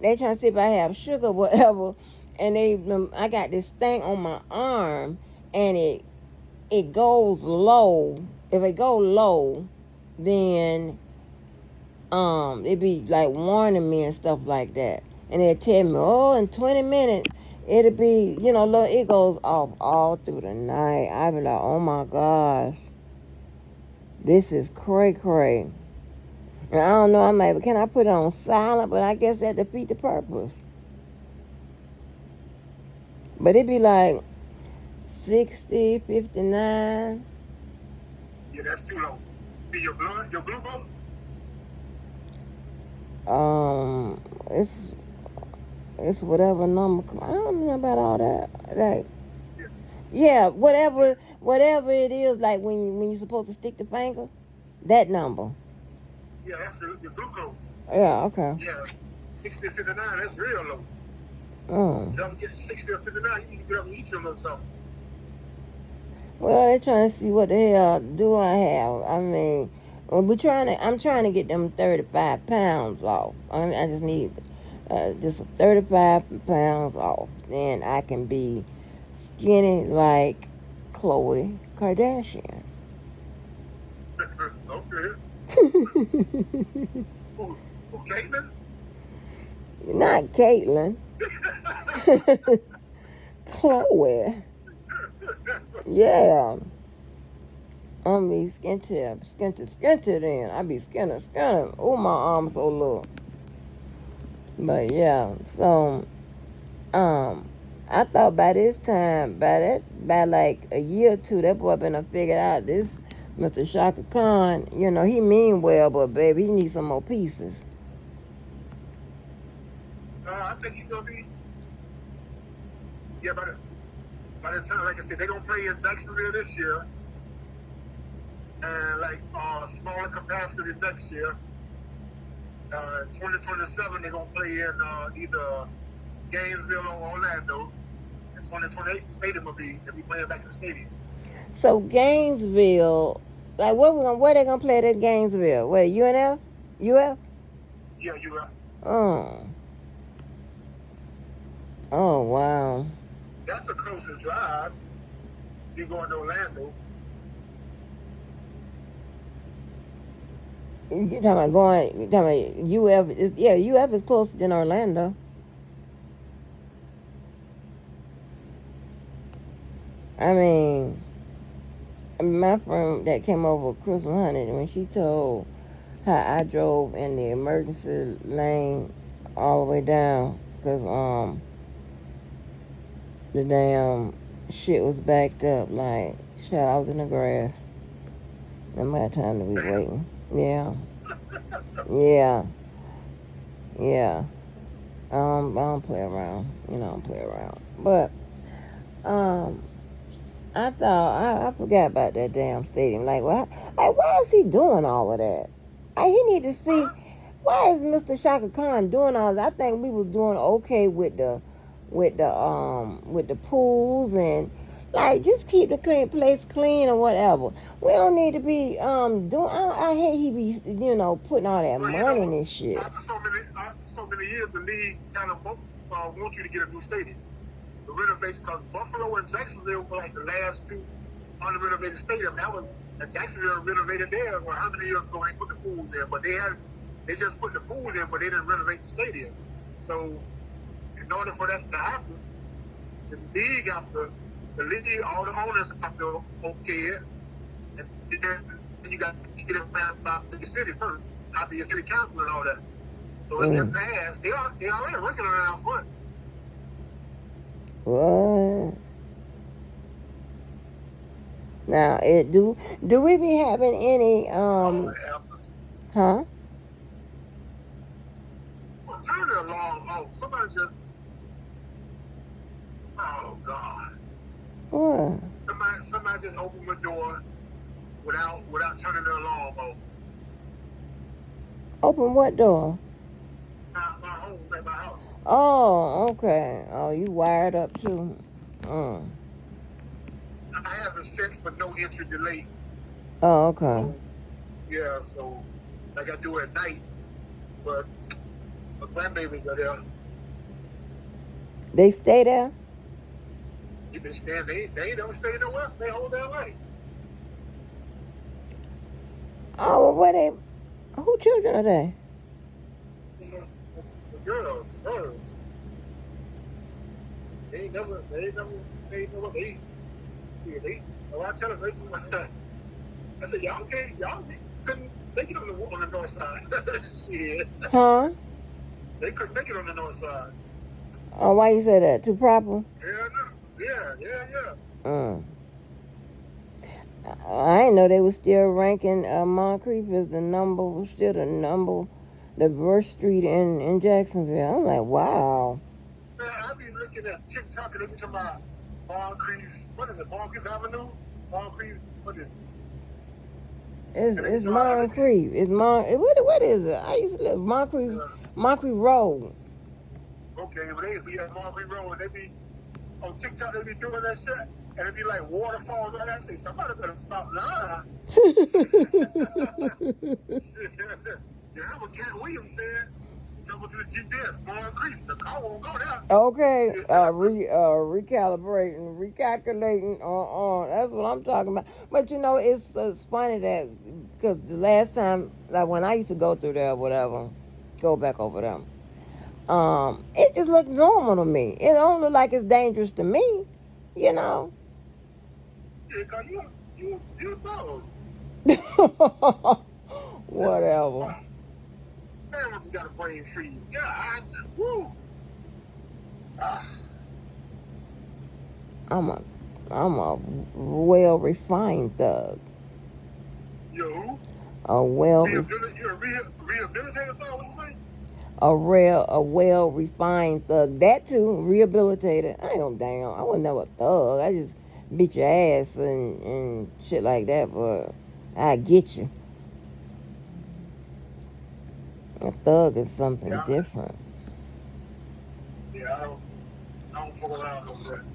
They trying to see if I have sugar, whatever. And I got this thing on my arm, and it goes low. If it go low, then it be like warning me and stuff like that. And they tell me, oh, in 20 minutes it'll be, look, it goes off all through the night. I be like, oh my gosh, this is cray cray. And I don't know. I'm like, can I put it on silent? But I guess that defeat the purpose. But it be like 60, 59. Yeah, that's too low. See your glucose? Um, it's it's whatever number. I don't know about all that. Like, Yeah, yeah, yeah, whatever it is. Like when you're supposed to stick the finger, that number. yeah, that's your glucose. Yeah. Okay. Yeah, 60 to 59, that's real low. Mm. You don't get 60 or 59, you need to get up and eat your little something. Well, they're trying to see what the hell do I have. I mean, well, I'm trying to get them 35 pounds off. I just need just 35 pounds off. Then I can be skinny like Khloe Kardashian. Okay. Who, Caitlin? Not Caitlyn. Chloe. Yeah. I'm be skinty then. I be skinny. Oh, my arms so little. But yeah, so um, I thought by this time, by like a year or two, that boy been to figured out this Mr. Shaka Khan. He mean well, but baby, he needs some more pieces. I think he's going to be, yeah, by the time, like I said, they're going to play in Jacksonville this year, and like smaller capacity next year. 2027, they're going to play in either Gainesville or Orlando. In 2028, the stadium they'll be playing back in the stadium. So Gainesville, like where they gonna play it at Gainesville? Where UNF? UF? Yeah, you are. Oh, oh wow. That's the closest drive. You going to Orlando. You talking about going? You talking about UF? Yeah, UF is closer than Orlando. I mean, my friend that came over Christmas hunting when she told how I drove in the emergency lane all the way down because the damn shit was backed up. Like, shit, I was in the grass. I might have time to be Damn. waiting. Yeah, yeah, yeah. I don't play around. I don't play around. But um, I thought I forgot about that damn stadium. Like why is he doing all of that? He need to see Huh? why is Mr. Shaka Khan doing all that. I think we was doing okay with the pools and like just keep the place clean or whatever. We don't need to be doing. I hate he be putting all that Well, money in this shit. after so many years, the league kind of want you to get a new stadium. The renovation, because Buffalo and Jacksonville were like the last two unrenovated stadium. That was and Jacksonville renovated there. Well, how many years ago they put the pools in? But they just put the pools in, but they didn't renovate the stadium. So in order for that to happen, the league the league, all the owners have to okay it, and then you got to get it passed by the city first, after your city council and all that. So if it Mm. passed, they already working on it out front. What? Now it do we be having any All the efforts. huh? Well, turn the alarm off. Somebody just, oh God, What? somebody just opened the door without turning the alarm off. Open what door? My home at my house. Oh, okay. Oh, you wired up too. Mm. I have a set for no entry delay. Oh, okay. So yeah, so like I do at night, but grandbabies are there. They stay there? You been staying, they don't stay nowhere. They hold their life. Oh, well, where they? Who children are they? The girls. They ain't never, they. Oh, I tell them, I said, y'all couldn't make it on the north side. Shit. Huh? They couldn't make it on the north side. Oh, why you say that? Too proper? Yeah. Mm. I didn't know they was still ranking Moncrief as the worst street in Jacksonville. I'm like, wow. Man, I be looking at TikTok and they be talking about Moncrief, what is it, Moncrief Avenue? Moncrief, what is it? It's Moncrief. What is it? I used to live Moncrief Road. Okay, but they be at Moncrief Road and they be on TikTok, they be doing that shit, and it be like waterfalls right there. I say, somebody better stop lying. Yeah, that's what Cat Williams said. Jump to the GPS, Moncrief. The car won't go there. Okay, recalculating. That's what I'm talking about. But you know, it's funny that because the last time, like when I used to go through there, or whatever, go back over there. It just looked normal to me. It don't look like it's dangerous to me, you know. Yeah, cause you know. Whatever. Man, I just got a brain freeze. God, woo. I'm a well refined thug. You who? A well You're a rehabilitated thug, what you say? a well refined thug. That too, rehabilitated. I ain't no damn. I was never a thug. I just beat your ass and shit like that. But I get you. A thug is something different. Yeah, I don't fuck around over there.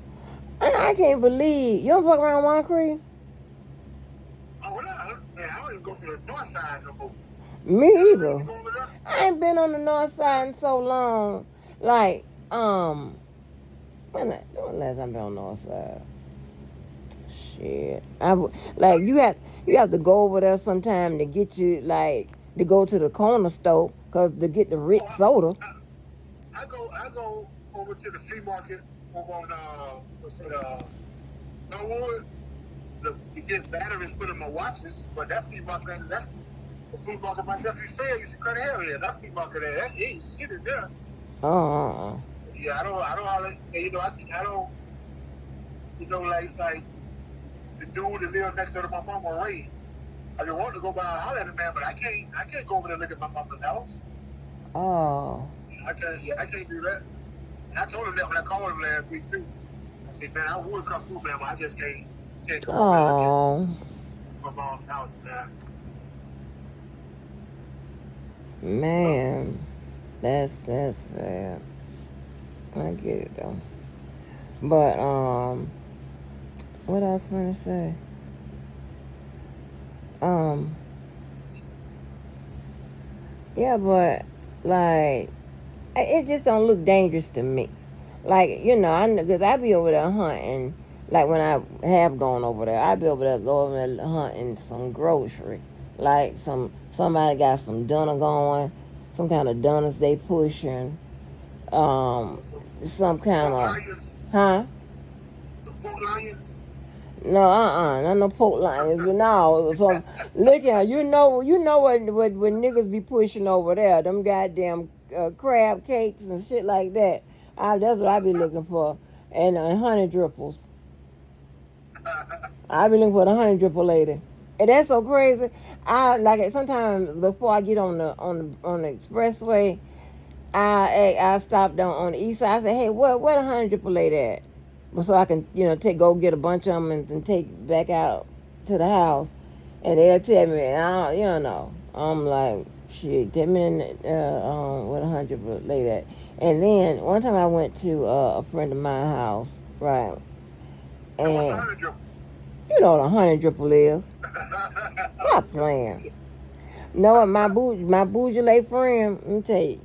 I can't believe you don't fuck around Moncrief. Oh, well, man, I don't even go to the north side no more. Me either. I ain't been on the north side in so long. Like, when last time I been on the north side? Shit. Like you have to go over there sometime to get you like to go to the corner store cause to get the Ritz soda. I go over to the flea market over on Norwood to get batteries put in my watches, but that flea market that's the flea market my nephew said you should cut area. That flea market there, that ain't shit in there. Yeah, I don't you know, I don't you know like the dude that lives next door to my mama Ray. I just want to go by and holler at him, man, but I can't go over there and look at my mama's house. Oh. I can't do that. And I told him that when I called him last week too. I said, man, I would come through, man, but I just can't come over there and look at my mom's house, man. Man, that's bad. I get it though. But what else want to say? Yeah, but like it just don't look dangerous to me. Like you know, because I be over there hunting. Like when I have gone over there, I be over there hunting some grocery. Like somebody got some dunner going, some kind of dunners they pushing. Some kind of huh? The Fort Lions. No, not no pork lions, but no, some look at you know what niggas be pushing over there, them goddamn crab cakes and shit like that. That's what I be looking for, and honey dripples. I be looking for the honey dripple lady, and that's so crazy. I like it sometimes before I get on the expressway. I stopped on the east side. I said, hey, where the honey dripple lady at? So I can, go get a bunch of them and take back out to the house. And they'll tell me, I don't, I'm like, shit, tell me what 100 lay that. And then one time I went to a friend of my house, right? And you know what a 100 is. Stop playing. No, my bougie friend, let me tell you,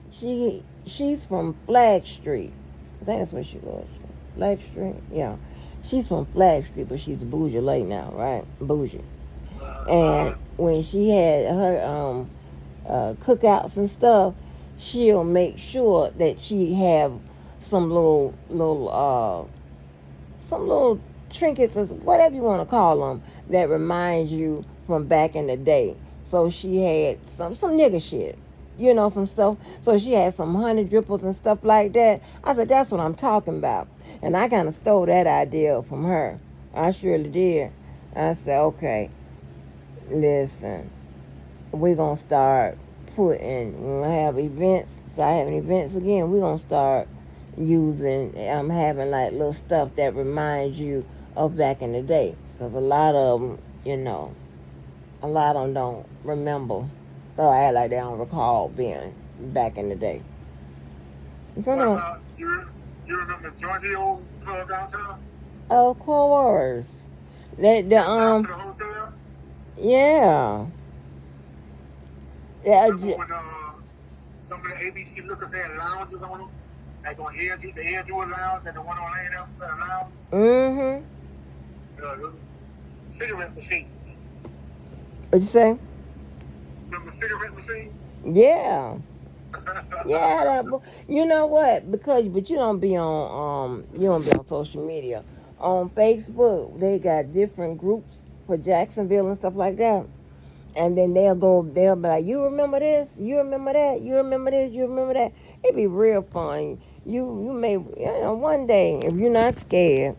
she's from Flag Street. I think that's where she was. Flag Street, yeah. She's from Flag Street, but she's bougie late now, right? Bougie. And when she had her cookouts and stuff, she'll make sure that she have some some little trinkets or whatever you want to call them that reminds you from back in the day. So she had some nigga shit, some stuff. So she had some honey dripples and stuff like that. I said that's what I'm talking about, and I kind of stole that idea from her. I surely did. I said okay, listen, we're gonna start putting when we have events. Start having events again. We're gonna start using having like little stuff that reminds you of back in the day because a lot of them a lot of them don't remember or act like they don't recall being back in the day. What about you remember Georgie old club downtown? Of course. The After the hotel? yeah. Yeah. Remember when some of the ABC lookers had lounges on them? Like on the Edgewood Lounge and the one on Lane F Lounge? Mm-hmm. Cigarette machines. What'd you say? Remember cigarette machines? Yeah. Yeah, you know what? But you don't be on social media. On Facebook, they got different groups for Jacksonville and stuff like that. And then they'll be like, you remember this? You remember that? You remember this? You remember that? It'd be real fun. You may, one day, if you're not scared,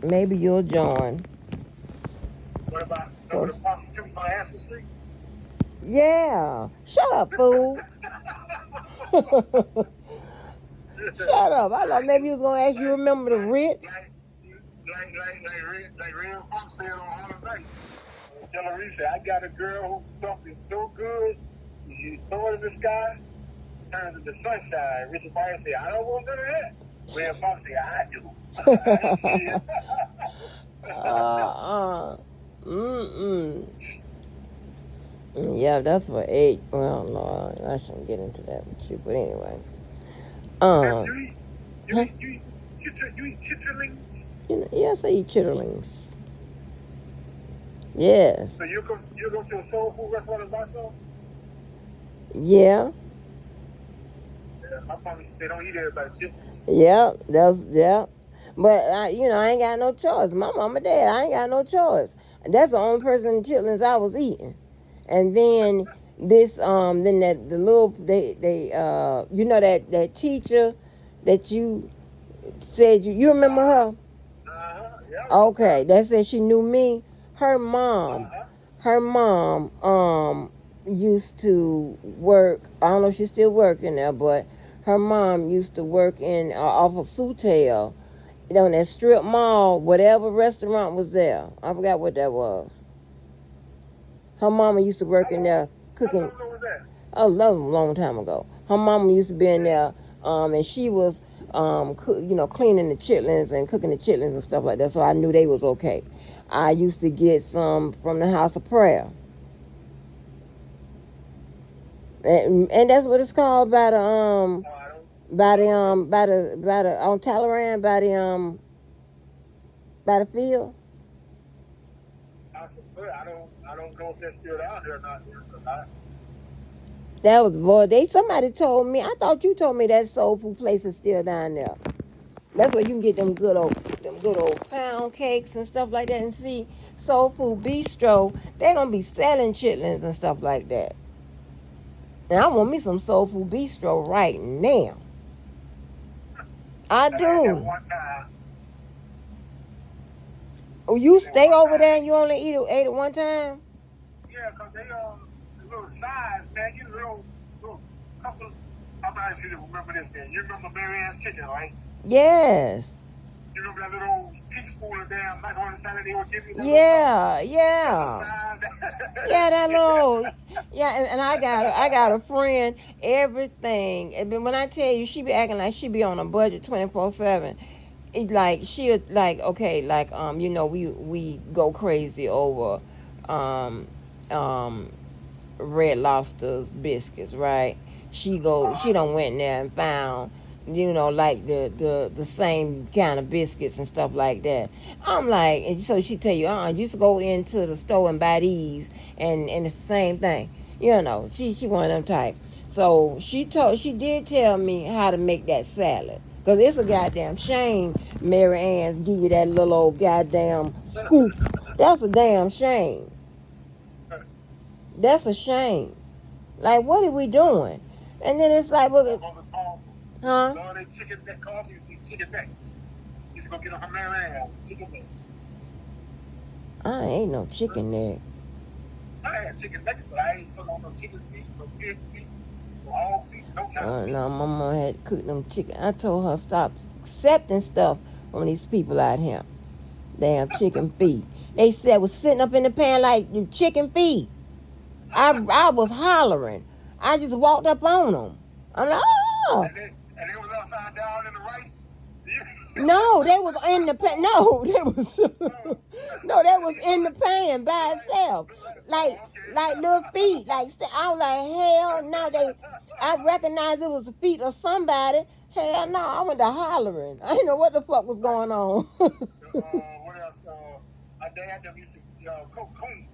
maybe you'll join. What about some of the prostitutes on Ashley Street? Yeah. Shut up, fool. Shut up. I thought maybe you was going to ask you remember the Ritz. Like Red Fox said on Harlem Night. Hillary said, I got a girl whose stuff is so good, you throw it in the sky, turns into sunshine. Richard Pryor said, I don't want none of that. Red Fox said, I do. Yeah, that's what age. Well, Lord, I shouldn't get into that with you, but anyway. You eat chitterlings? Yes, I eat chitterlings. Yes. So you go to a soul food restaurant and buy some? Yeah. Yeah, my mom used to say don't eat everybody's chitlins. Yeah. But I ain't got no choice. My mom and dad, I ain't got no choice. That's the only person chitlins I was eating. And then then the little they that teacher that you said you remember her? Yeah. Okay, that said she knew me. Her mom used to work. I don't know if she's still working there, but her mom used to work in off of Sutel, on that strip mall, whatever restaurant was there. I forgot what that was. Her mama used to work in there cooking. Oh, that was a long time ago. Her mama used to be in there, and she was, cleaning the chitlins and cooking the chitlins and stuff like that. So I knew they was okay. I used to get some from the House of Prayer, and that's what it's called by the on Talleyrand by the field. I don't know if they're still out there or not. That was somebody told me. I thought you told me that soul food place is still down there. That's where you can get them good old pound cakes and stuff like that. And see, Soul Food Bistro, they don't be selling chitlins and stuff like that. And I want me some Soul Food Bistro right now. I do. Oh, you stay over there and you only ate it one time? Yeah, because they little size, man. You little couple. I'm not sure you remember this thing. You remember Marianne's Chicken, right? Yes. You remember that little teaspoon of damn macaroni salad they would give you? Yeah. Yeah, that little. Yeah, and I got a friend. Everything. And when I tell you, she be acting like she be on a budget 24/7. It like she like okay like we go crazy over Red Lobster's biscuits, right? she done went there and found, like the same kind of biscuits and stuff like that. I'm like, and so she tell you, just go into the store and buy these, and it's the same thing. She one of them type. So she did tell me how to make that salad. Cause it's a goddamn shame Mary Ann's give you that little old goddamn scoop. That's a damn shame. That's a shame. Like, what are we doing? And then it's like, well, huh? No, they chicken neck coffee, chicken necks. You should go get a Mary chicken necks. I ain't no chicken neck. I had chicken necks, but I ain't put on no chicken feet, no pig feet, no hog feet, no kind of feet. No, my mom had cooked them chicken. I told her stop accepting stuff from these people out here. Damn chicken feet. They said was sitting up in the pan like chicken feet. I was hollering. I just walked up on them. I'm like, oh. And they was upside down in the rice? No, they was in the pan. No, they was in the pan by itself. Like little feet. Like I was like, hell no, I recognized it was the feet of somebody. Hell no, I went to hollering. I didn't know what the fuck was going on. What else? My dad used to cook coon.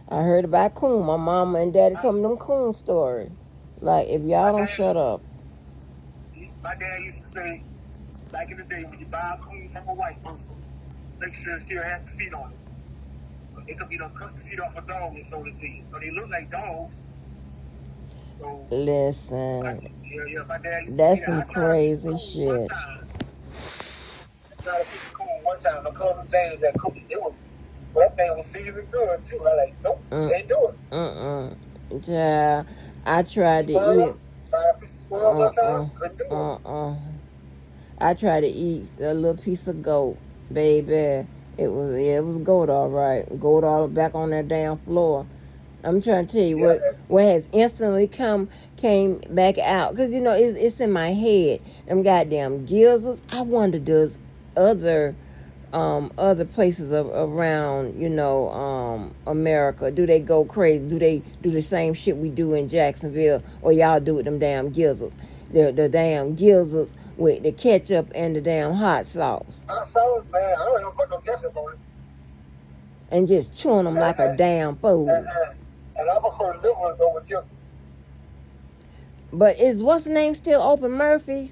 I heard about coon. My mama and daddy told me them coon stories. Like, if y'all don't shut up. My dad used to say, back in the day, when you buy a coon from a white person, make sure it still has the feet on it. It could be done cut the feet off a dog and sold it to you. So they look like dogs. So, listen. My dad used that's to some crazy shit. I tried to feed the coon one time. My cousin James that cooked it. That thing was seasoned good too. I like, nope, can't do it. Yeah, I tried to eat. I tried to eat a little piece of goat, baby. It was goat, all right. Goat all back on that damn floor. I'm trying to tell you what has instantly came back out, because it's in my head. Them goddamn gizzards. I wonder, does other places around America, do they go crazy? Do they do the same shit we do in Jacksonville, or y'all do with them damn gizzards? The damn gizzards with the ketchup and the damn hot sauce. Hot sauce, man. I don't even put no ketchup on it. And just chewing them like a damn fool. And I prefer livers over gizzards. But is what's the name still open, Murphy's?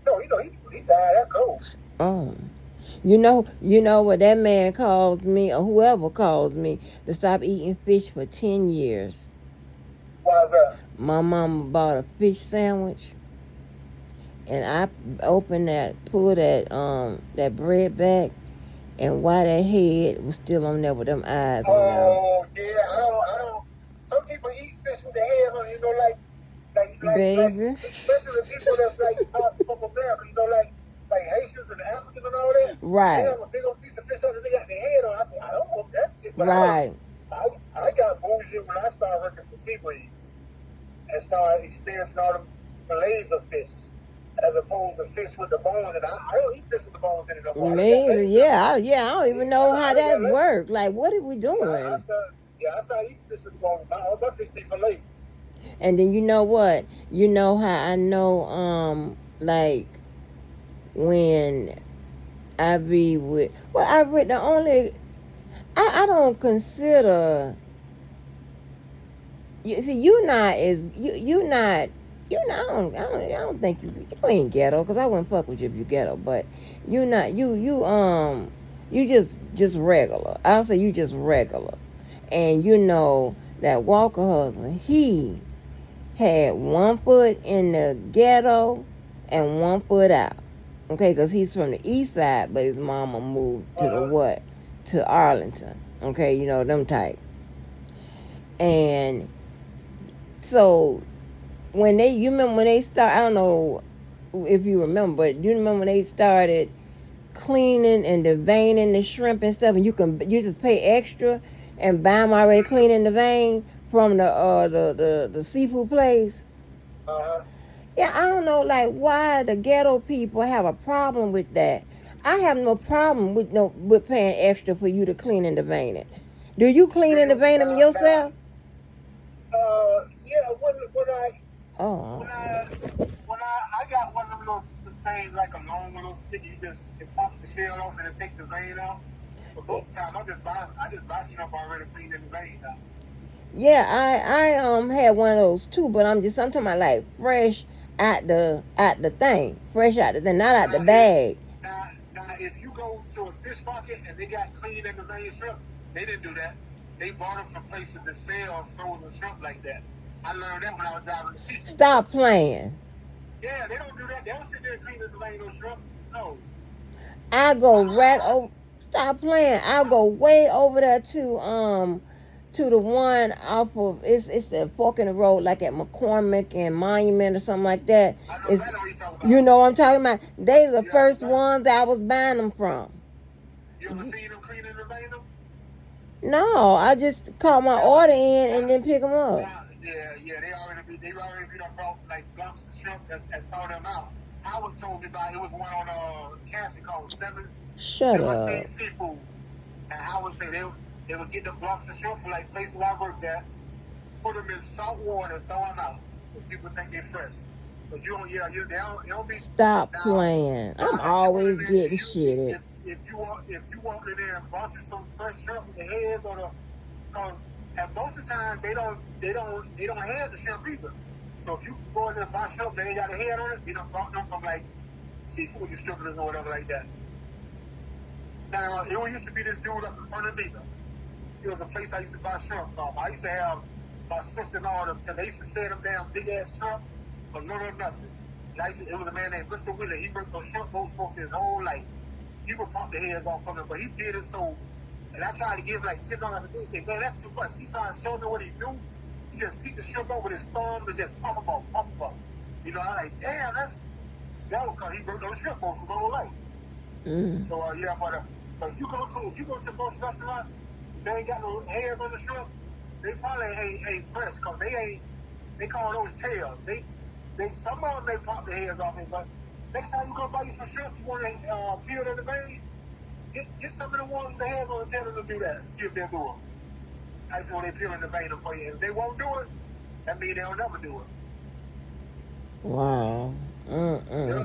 No, he died. That cold. Oh. You know what that man calls me, or whoever calls me, to stop eating fish for 10 years. Why is that? My mama bought a fish sandwich, and I opened pulled that bread back, and why that head was still on there with them eyes on there. Oh, yeah, I don't. Some people eat fish with their head on, like baby. Especially the people that's from America, like Haitians and Africans and all that. Right. They have a big old piece of fish on they got their head on. I said, I don't want that shit. But right. I got bougie when I started working for Seabreeze and started experiencing all the fillets of fish as opposed to fish with the bones. And I don't eat fish with the bones in it no more. I don't even know how that works. Like, what are we doing? I started eating fish with the bones. All my fish they fillet. And then you know what? You know how I know, like, when I be with, I don't consider, you see, I don't think you ain't ghetto, because I wouldn't fuck with you if you ghetto, but you just regular. I'll say you just regular. And that Walker husband, he had one foot in the ghetto and one foot out. Okay, because he's from the east side, but his mama moved to to Arlington. Okay, them type. And so you remember when they started, I don't know if you remember, but you remember when they started cleaning and deveining the shrimp and stuff, and you just pay extra and buy them already clean in the vein from the seafood place. Yeah, I don't know, like, why the ghetto people have a problem with that. I have no problem with paying extra for you to clean and devein it. Do you clean and devein them yourself? Yeah, yeah, Oh, when I got one of them little things like a long little stick, it pops the shell off and it takes the vein out. But most of the time, I just buy shrimp already cleaned in the vein out. yeah. I had one of those too, but I'm talking about like fresh at the thing, fresh out the thing, not out the Now, if bag. now if you go to a fish market and they got clean in the vein shrimp, they didn't do that. They bought them from places that sell frozen shrimp like that. I learned that when I was driving the seafood truck. Stop playing. Yeah, they don't do that. They don't sit there and clean the vein no shrimp. No. I I, go right I, over. Stop playing. I'll go way over there to the one off of it's the fork in the road like at McCormick and Monument or something like that. I know It's exactly what you're talking you about. know what I'm talking about. They were the Yeah, first ones I was buying them from. you ever seen them cleaning the vein? No, I just call my Now, order in and now, then pick them up. yeah, they already be done brought like blocks of shrimp and throw them out. Howard told me about it was one on Cassie called Shut Seven up. Seas Seafood, and Howard said they would get them blocks of shrimp from like places I worked at, put them in salt water and throw them out, so people think they're fresh. But you don't, yeah, they don't be Stop now. playing. I'm Now, if you went in always there, getting shitted. if you walked in there and bought you some fresh shrimp with the heads or the, cause and most of the time they don't have the shrimp either. So if you go in there and buy shrimp and they got a head on it, they done bought them from like seafood distributors or whatever like that. Now it used to be this dude up in front of me. It was a place I used to buy shrimp from. I used to have my sister and all them. They used to sell them down big ass shrimp for little or nothing. It was a man named Mr. Wheeler. He worked on shrimp boats for his whole life. He would pop the heads off of them, but he did it so. And I tried to give like $10 a day. He said, man, that's too much. He started showing me what he do. He just picked the shrimp up with his thumb and just pop them off, pop them off. You know, I'm like, damn, that was because he worked on the shrimp boats his whole life. Mm. So yeah, but if you go to most restaurants, they ain't got no hairs on the shrimp. They probably ain't fresh because they call those tails. They some of them they pop the hairs off it, but next time you go buy you some shrimp, you want to peel in the vein, get some of the ones with the hairs on the tail to do that. See if they'll do it. That's when they peel in the vein for you. If they won't do it, that means they'll never do it. Wow. Yeah.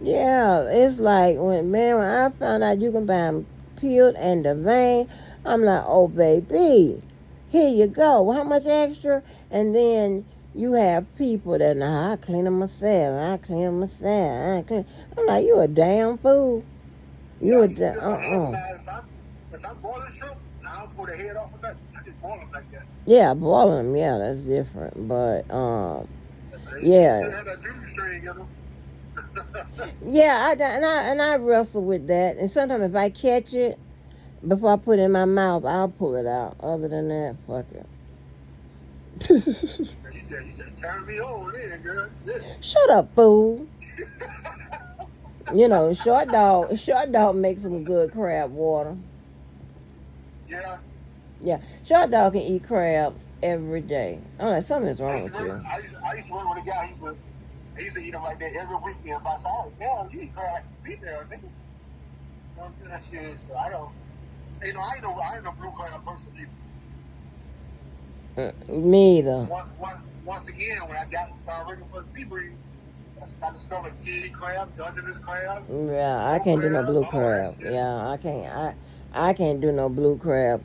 Yeah, it's like when I found out you can buy them peeled and the vein, I'm like, oh baby, here you go. How much extra? And then you have people that nah, I clean them myself. I clean them myself. I clean. I'm like, you a damn fool. You Yeah, a you can put the heads uh. now. If I'm boiling shrimp, I don't pull the head off of that. I just boil them like that. Yeah, boiling them. Yeah, that's different. But They yeah, still have that duty string in them. yeah. I wrestle with that. And sometimes if I catch it. Before I put it in my mouth, I'll pull it out. Other than that, fuck it. You just turn me on there, girl. Shit. Shut up, fool. You know, short dog makes some good crab water. Yeah. Yeah, short dog can eat crabs every day. I'm like, something's I wrong used to with work. you. I used to work with a guy. He used to eat them like that every weekend. But I said, oh, damn, you eat crab like a female, nigga. You know that shit. So I don't. You know, I ain't no blue crab person either. Me either. Once again, when I started working for the sea breeze, I discovered king crab, Dungeness crab, Yeah, I snow can't do no crab, blue all that crab. shit. Yeah, I can't. I can't do no blue crab.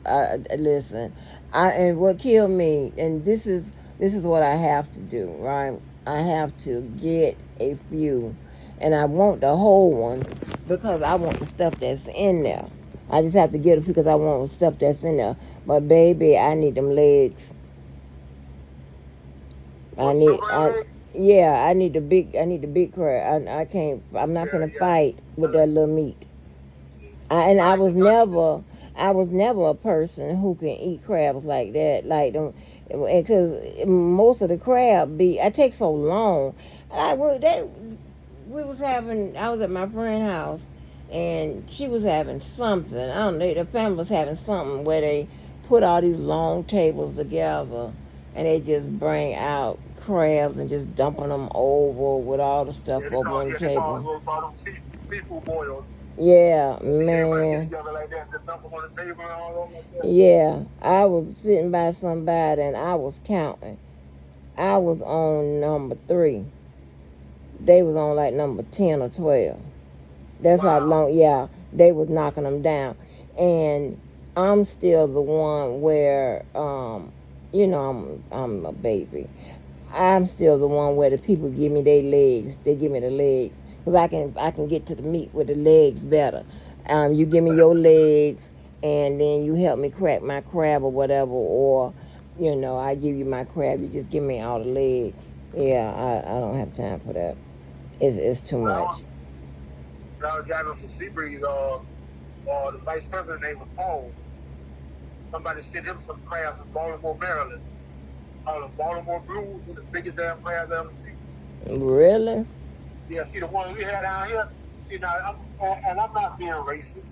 Listen, and what killed me, and this is what I have to do, right? I have to get a few, and I want the whole one because I want the stuff that's in there. I just have to get it because I want the stuff that's in there. But baby, I need them legs. I What, snow need crab I egg? yeah, I need the big crab. I can't. I'm not Yeah, gonna yeah. fight with that little meat. And I like the Dungeness. I was never a person who can eat crabs like that. Like don't, because most of the crab be. I take so long. I was that we was having. I was at my friend's house, and she was having something. I don't know. The family was having something where they put all these long tables together, and they just bring out crabs and just dumping them over with all the stuff over on the table. They call them seafood boils. Yeah, Everybody get man. together like that, just dump them on the table and all over like that. Yeah, I was sitting by somebody and I was counting. I was on number 3. They was on like number 10 or 12. That's how Wow. long. Yeah, they was knocking them down, and I'm still the one where, I'm a baby. I'm still the one where the people give me their legs. They give me the legs because I can get to the meat with the legs better. You give me your legs, and then you help me crack my crab or whatever, or I give you my crab. You just give me all the legs. Yeah, I don't have time for that. It's too much. Well, when I was driving for Seabreeze, the vice president named was Paul. Somebody sent him some crabs from Baltimore, Maryland. The Baltimore Blues were the biggest damn crabs I ever seen. Really? Yeah, see the ones we had down here. See now, I'm not being racist,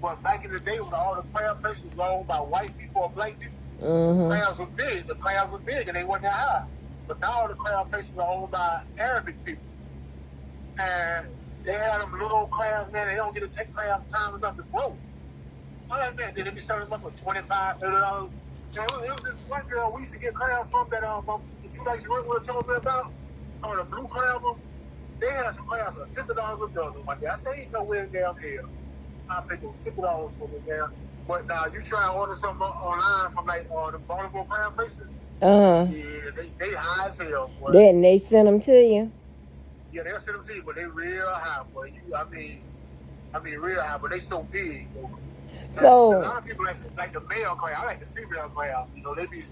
but back in the day when all the crab places were owned by white people or black people, Mm-hmm. crabs were big. The crabs were big and they wasn't that high. But now all the crab places are owned by Arabic people, and they had them little crabs. Man, they don't get to take crabs time enough to grow. I'm like, man, they be selling them up for $25, $30. It was this one girl we used to get crabs from that you guys were telling me about. The blue crab. They had some crabs for $50 a dozen one day. I said, ain't no way in damn hell I paid them $50 for them damn. But now you try to order something online from like the Baltimore crab places. Uh-huh. Yeah, they high as hell, boy. Then they send them to you. Yeah, they'll send them to you, but they real high, boy. I mean real high, but they so big. So A lot of people like the male crab. I like the female crab. They be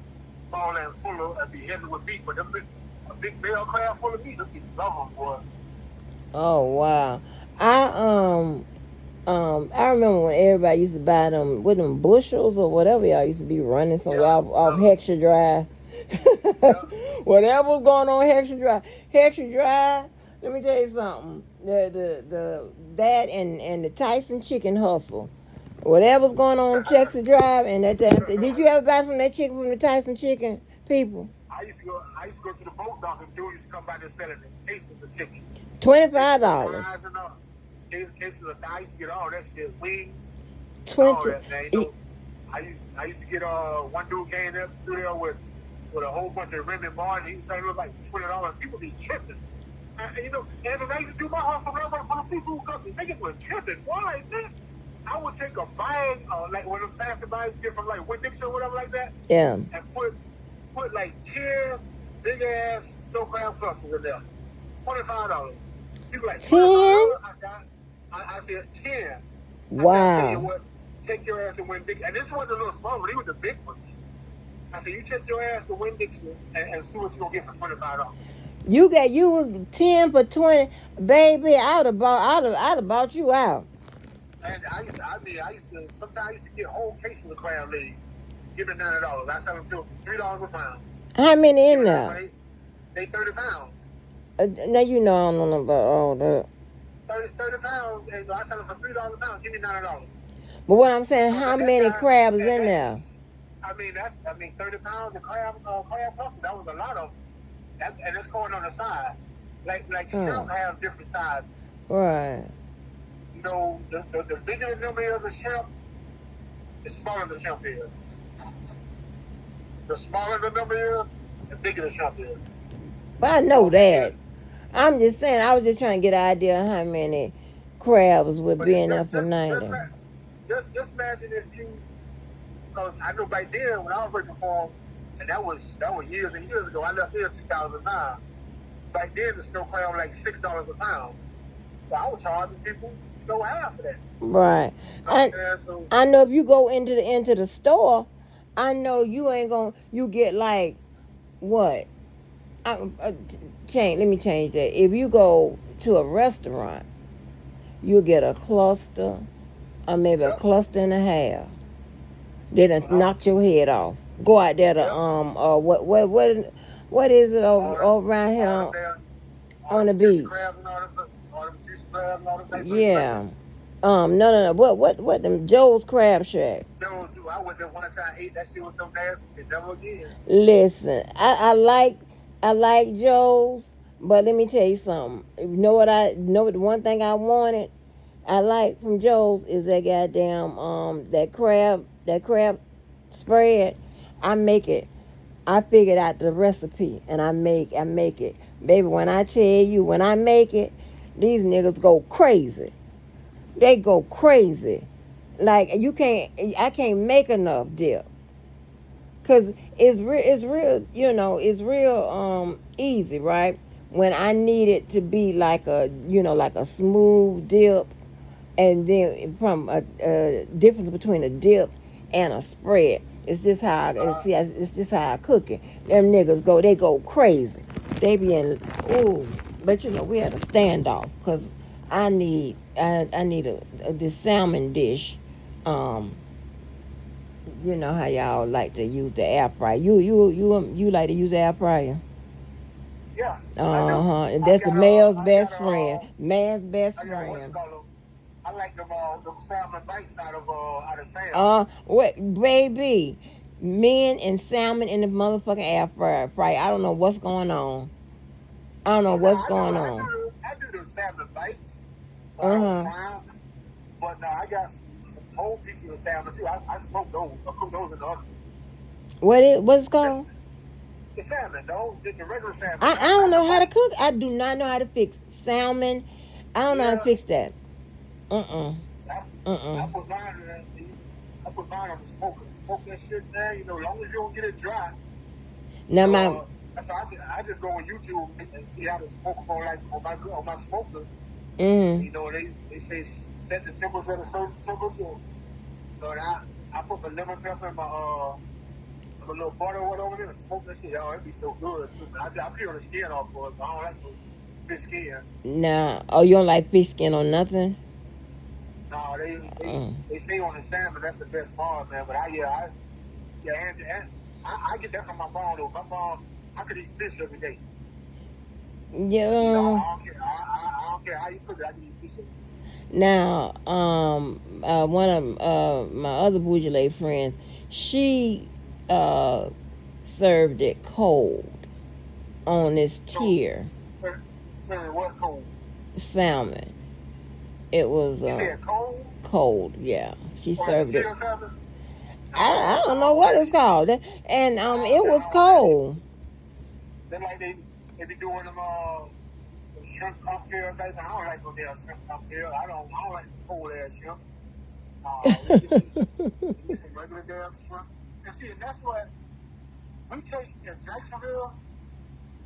small and full and be heavy with meat, but a big male crab full of meat, they be love them, boy. oh wow. I I remember when everybody used to buy them with them bushels or whatever y'all used to be running somewhere Yeah, off Hexa Drive. yeah. Whatever was going on Hexa Drive. Hexa Drive, let me tell you something. The that and the Tyson chicken hustle. Whatever's going on Hexa Drive and that did you ever buy some of that chicken from the Tyson chicken people? I used to go to the boat dock and dude used to come by there selling cases of chicken. $25. Thighs and all. Cases of thighs. I used to get all that shit, wings, all 20. that, man. I used to get one dude came up through there with a whole bunch of Remy Martin. He was selling like $20. People be tripping. And as I used to do my hustle for the seafood company, niggas were tripping. Why, man? I would take a bag, like one of the faster bags get from like Winn Dixon or whatever like that, Yeah. and put like 10 big ass snow crab clusters in there. $25. People like 10? I said 10. Wow. I tell you what, take your ass to Winn Dixon. And this wasn't a little small one, these were the big ones. I said, you take your ass to Winn Dixon and see what you're gonna get for $25. You was 10 for 20, baby. I'd have bought you out. And sometimes I used to get whole cases of crab legs. Give me $90. I sell them to them for $3 a pound. How many in there? They 30 pounds. Now I don't know about all that. 30 pounds, and I sell them for $3 a pound. Give me $90. But what I'm saying, how many crabs in there? 30 pounds of crab cluster. That was a lot of them. And it's going on the size. Like shrimp have different sizes. Right. The bigger the number is of shrimp, the smaller the shrimp is. The smaller the number is, the bigger the shrimp is. But I know that. I'm just saying, I was just trying to get an idea of how many crabs would be in there for 90. Just imagine if because I know back then when I was working for them, and that was years and years ago. I left here in 2009. Back then the snow crab was like $6 a pound. So I was charging people half of that. Right. I know if you go into the store, I know you ain't gonna. You get like what? Let me change that. If you go to a restaurant, you'll get a cluster, or maybe a cluster and a half. They done knocked your head off. Go out there to what is it over around here on the beach? Yeah. No. What them Joe's Crab Shack? I went there one time, ate that shit was so nasty. Said never again. Listen, I like Joe's, but let me tell you something. You know what the one thing I wanted, I like from Joe's is that goddamn that crab spread. I make it I figured out the recipe and I make it. Baby, when I tell you when I make it, these niggas go crazy. They go crazy. Like you can't I can't make enough dip. Cause it's real, it's real easy, right? When I need it to be like a, like a smooth dip, and then from a difference between a dip and a spread. It's just how it's just how I cook it. Them niggas they go crazy. They be in ooh, but we had a standoff because I need this salmon dish. Um, you know how y'all like to use the air fryer. You like to use the air fryer. Yeah, I Uh do. huh. And that's the male's best friend. Man's best I got what you friend. call them. I like them salmon bites out of Sam. What, baby? Men and salmon in the motherfucking air fryer. I don't know what's going on. I don't know Oh no, what's going on. I do the salmon bites, but I Uh don't huh. fry them. But no, I got some whole pieces of salmon too. I smoke those. I cook those in the oven. What's called? The salmon, though, the regular salmon, I not don't know salmon how to bites. cook. I do not know how to fix salmon. I don't know how to Yeah, fix that. Uh I, uh. I put mine I put mine on the smoker. Smoke that shit, man. You know, as long as you don't get it dry. Now So my so I just go on YouTube and see how to smoke them on my smoker. mm. You know, they say set the temperature at a certain temperature. So I put my lemon pepper in my little butter or whatever and smoke that shit. Oh, it'd be so good too. I peel the skin off for it, but I don't like no fish skin. Now, oh, you don't like fish skin or nothing? No, Mm. they say on the salmon that's the best part, man. But and I get that from my mom though. My mom, I could eat fish every day. You know, Yeah. I don't care. I don't care how you cook it. I can eat fish every day. Now, one of my other Bourgeois friends, she uh served it cold on this So, tier what cold? salmon. It was You said cold cold, yeah. She or like a served it. chill salmon? No, I I don't know don't want what that it's either. called, and it I was don't want that either. cold. They like they be doing them shrimp cocktails. I don't like no damn shrimp cocktail. I don't like cold ass shrimp. Give me some regular damn shrimp. And see, and that's what we take in Jacksonville.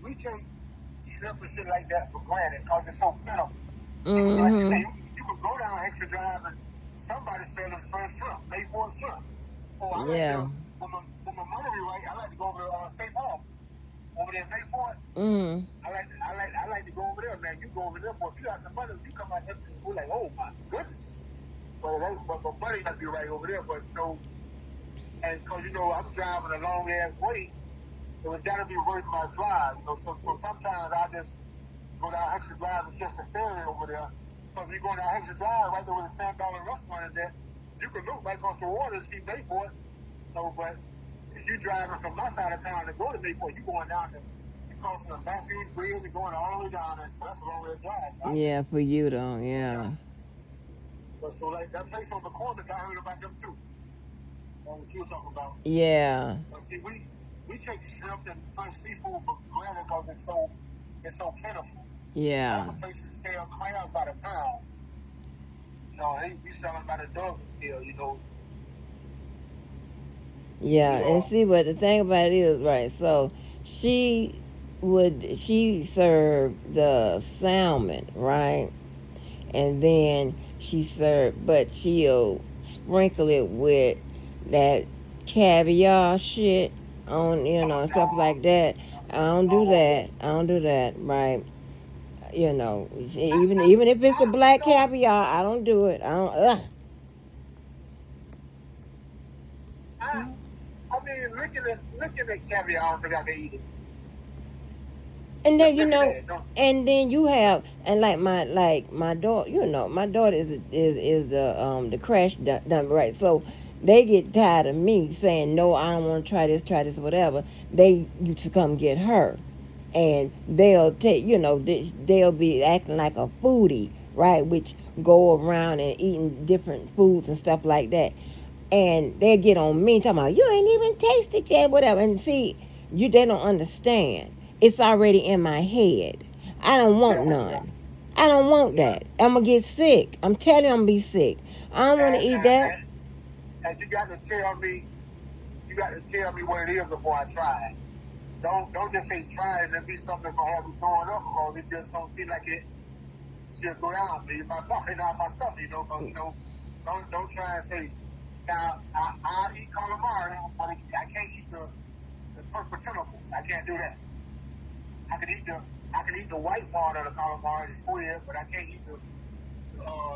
We take shrimp and shit like that for granted because it's so plentiful. Like you say, Mhm. you can go down Extra Drive and somebody's selling fresh shrimp, Mayport shrimp. Oh, I like Yeah. to when my money be right, I like to go over to St. Paul over there in Mayport. Mhm. I like to go over there, man. You go over there, boy. If you got some money, you come out there and we're like, oh my goodness. But money got to be right over there. But and because I'm driving a long ass way, so it's got to be worth my drive. So sometimes I just go down Extra Drive and catch the ferry over there. So if you go down Extra Drive, right there where the $7 restaurant is there, you can look right across the water and see Mayport. But if you're driving from my side of town to go to Mayport, you're going down there. You're crossing the Matthews Bridge and going all the way down there. So that's a long way to drive. So Yeah, for you though. yeah. Yeah. But so like that place on the corner, I heard about them too. What you were talking about. Yeah. But see, we take shrimp and fresh seafood for granted because it's so plentiful. Yeah. Other places sell crabs by the pound. We sell them by the dozen still. Yeah, We and see what the thing about it is, right? So she served the salmon, right? And then she served, but she'll sprinkle it with that caviar shit on, and stuff like that. I don't do that. I don't do that, right? Even if it's the black caviar, I don't do it. I don't. Ugh. I I mean, looking at caviar, I don't think I can eat it. And Just then looking at it, don't. and then you have, and like my daughter, my daughter is the crash dummy, right? So they get tired of me saying no, I don't want to try this, whatever. They used to come get her, and they'll take, they'll be acting like a foodie, right? Which go around and eating different foods and stuff like that, and they get on me talking about you ain't even tasted yet, whatever. And see, They don't understand. It's already in my head. I don't want Yeah, yeah, none. I don't want yeah. that. I'm gonna get sick. I'm telling you, I'm gonna be sick. I don't want to And, eat and, that. and, and you got to tell me what it is before I try it. Don't just say try it and be something that's gonna have me throwing up, or it just don't seem like it should go down to me. My stuff, not my stuff, you know. Cause, you know, don't try and say now I eat calamari, but I can't eat the purple tentacles. I can't do that. I can eat the white part of the calamari, the squid, but I can't eat the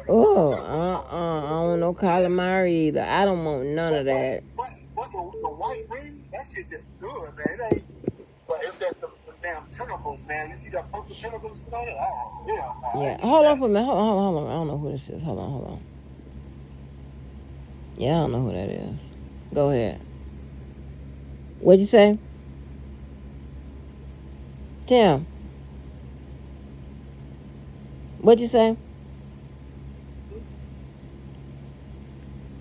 purple Oh, tentacles. I don't want no calamari either. I don't want none But of but that. but the white ring, that shit just good, man. It ain't. But it's just the damn tentacles, man. You see that purple tentacles on it? Oh yeah, no, I Yeah, ain't eating hold on that. for a minute. Hold on. I don't know who this is. Hold on. Yeah, I don't know who that is. Go ahead. What'd you say, Tim? What'd you say?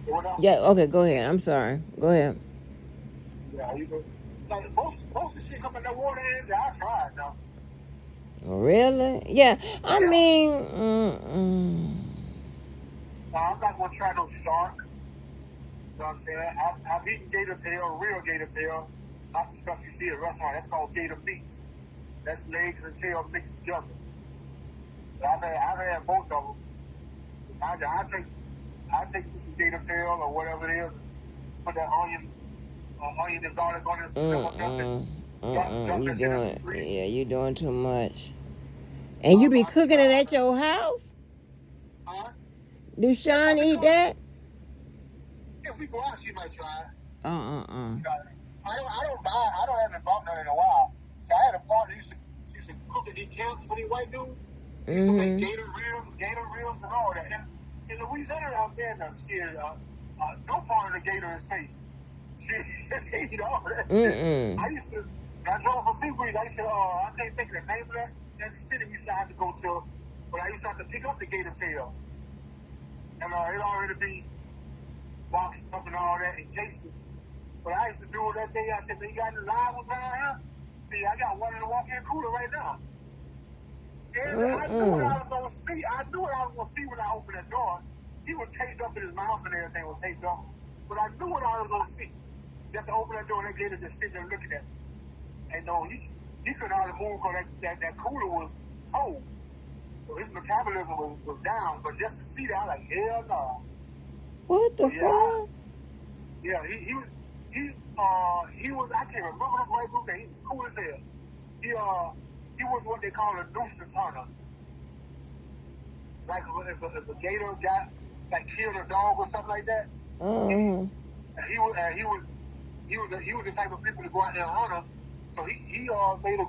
What else? Yeah. Okay. Go ahead. I'm sorry. Go ahead. Yeah, you know, like most of the shit coming that water in there, I tried now. Really? Yeah. I Yeah. mean, Now I'm not gonna try no shark. You know what I'm saying? I've eaten gator tail, real gator tail, not the stuff you see at restaurants. That's called gator meat. That's legs and tail mixed together. But I've had both of them. I take some gator tail or whatever it is, put that onion and garlic on it, some liver dump it, drop you that shit in some doing? grease. Yeah, you doing too much. And you be I cooking it try. at your house? Huh? Do Yeah, Sean probably eat could. that? If we go out, she might try. Uh. I don't haven't bought none in a while. So I had a partner used to cook at these camps for these white dudes. He used to make Mhm. gator ribs and all that. And in Louisiana out there, no part of the gator is safe. They eat all that shit. Mm. I drove for Seabreeze. I can't think of the name of that city we used to have to go to, but I used to have to pick up the gator tail. And it already be boxed up and all that in cases. But I used to do it that day. I said, "Man, you got any live ones down here?" See, I got one in the walk-in cooler right now. And I knew what I Mm. was gonna see. I knew what I was gonna see when I opened that door. He was taped up in his mouth and everything was taped up. But I knew what I was gonna see. Just to open that door and that gator just sitting there looking at me. And no, he couldn't hardly move because that cooler was cold. So his metabolism was down. But just to see that, I'm like, hell no. What So the yeah, fuck? he was I can't remember this white dude name. He was cool as hell. He was what they call a nuisance hunter. Like if a gator got like killed a dog or something like that, he Uh. he was the type of people to go out there and hunt them. So he made a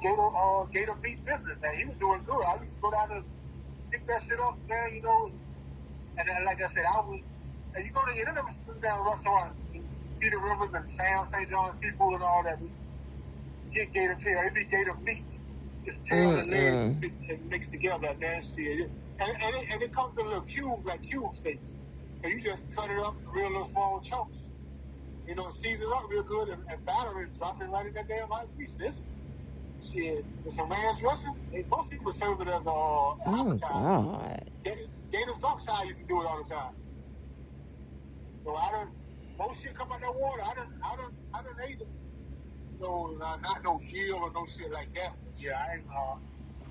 gator meat business and he was doing good. I used to go down and pick that shit up, man, you know, and then, like I said, and you go to any of them down restaurants, Cedar Rivers and Sam St. John's Seafood and all that, get gator tail, it be gator meat. Just tail and legs Mm. mixed together, man, shit. And it comes in little cubes, like cube steaks. So you just cut it up in real little small chunks. You know, season it up real good and batter it, drop it right in that damn hot grease. This shit, with some ranch dressing, most people serve it as an Oh appetizer. God. Gators Dockside used to do it all the time. So most shit come out that water. I done ate it. So not no gill or no shit like that. But yeah, I ain't.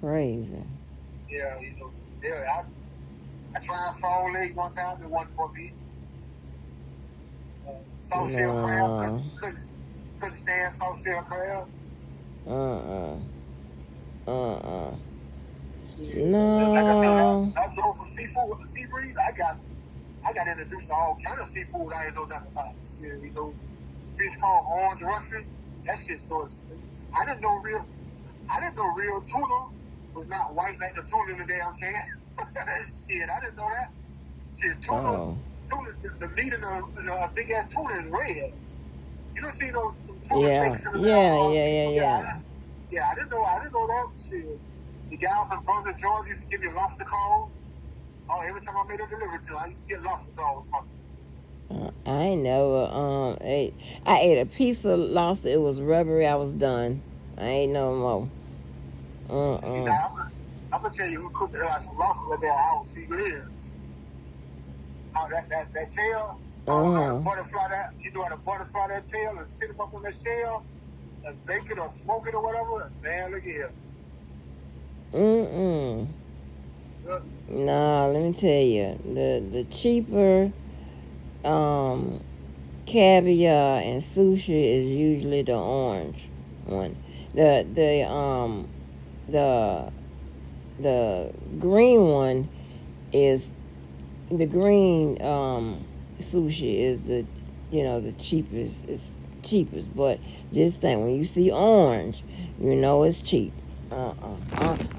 Crazy. Yeah, you know, yeah, I tried frog legs one time. It wasn't for me. Soft shell crab, No. couldn't stand soft shell crab. Uh. Uh. Shit. Like I said, No. I go for sea breeze. I got introduced to all kind of seafood I didn't know nothing about. Shit, you know, fish called orange Russian. That shit so expensive. I didn't know real tuna was not white like the tuna in the damn can. Shit, I didn't know that. Shit, Oh. the meat in a big ass tuna is red. You don't see those tuna Yeah. steaks in the Yeah. I didn't know that shit. The guy from Brunswick, Georgia used to give me lobster calls. Oh, every time I made a delivery to him, I used to get lobster calls from him. I ain't never ate. I ate a piece of lobster. It was rubbery. I was done. I ain't no more. See, now I'm gonna tell you who cooked some lobster at their house. See, it is. That tail. Oh, how to Uh butterfly that? You know how to butterfly that tail and sit them up on that shell and bake it or smoke it or whatever. Man, look at here. Mm. Look, Nah, let me tell you, the cheaper um caviar and sushi is usually the orange one. The the green one is the green sushi is the the cheapest. It's cheapest, but just think when you see orange, you know it's cheap.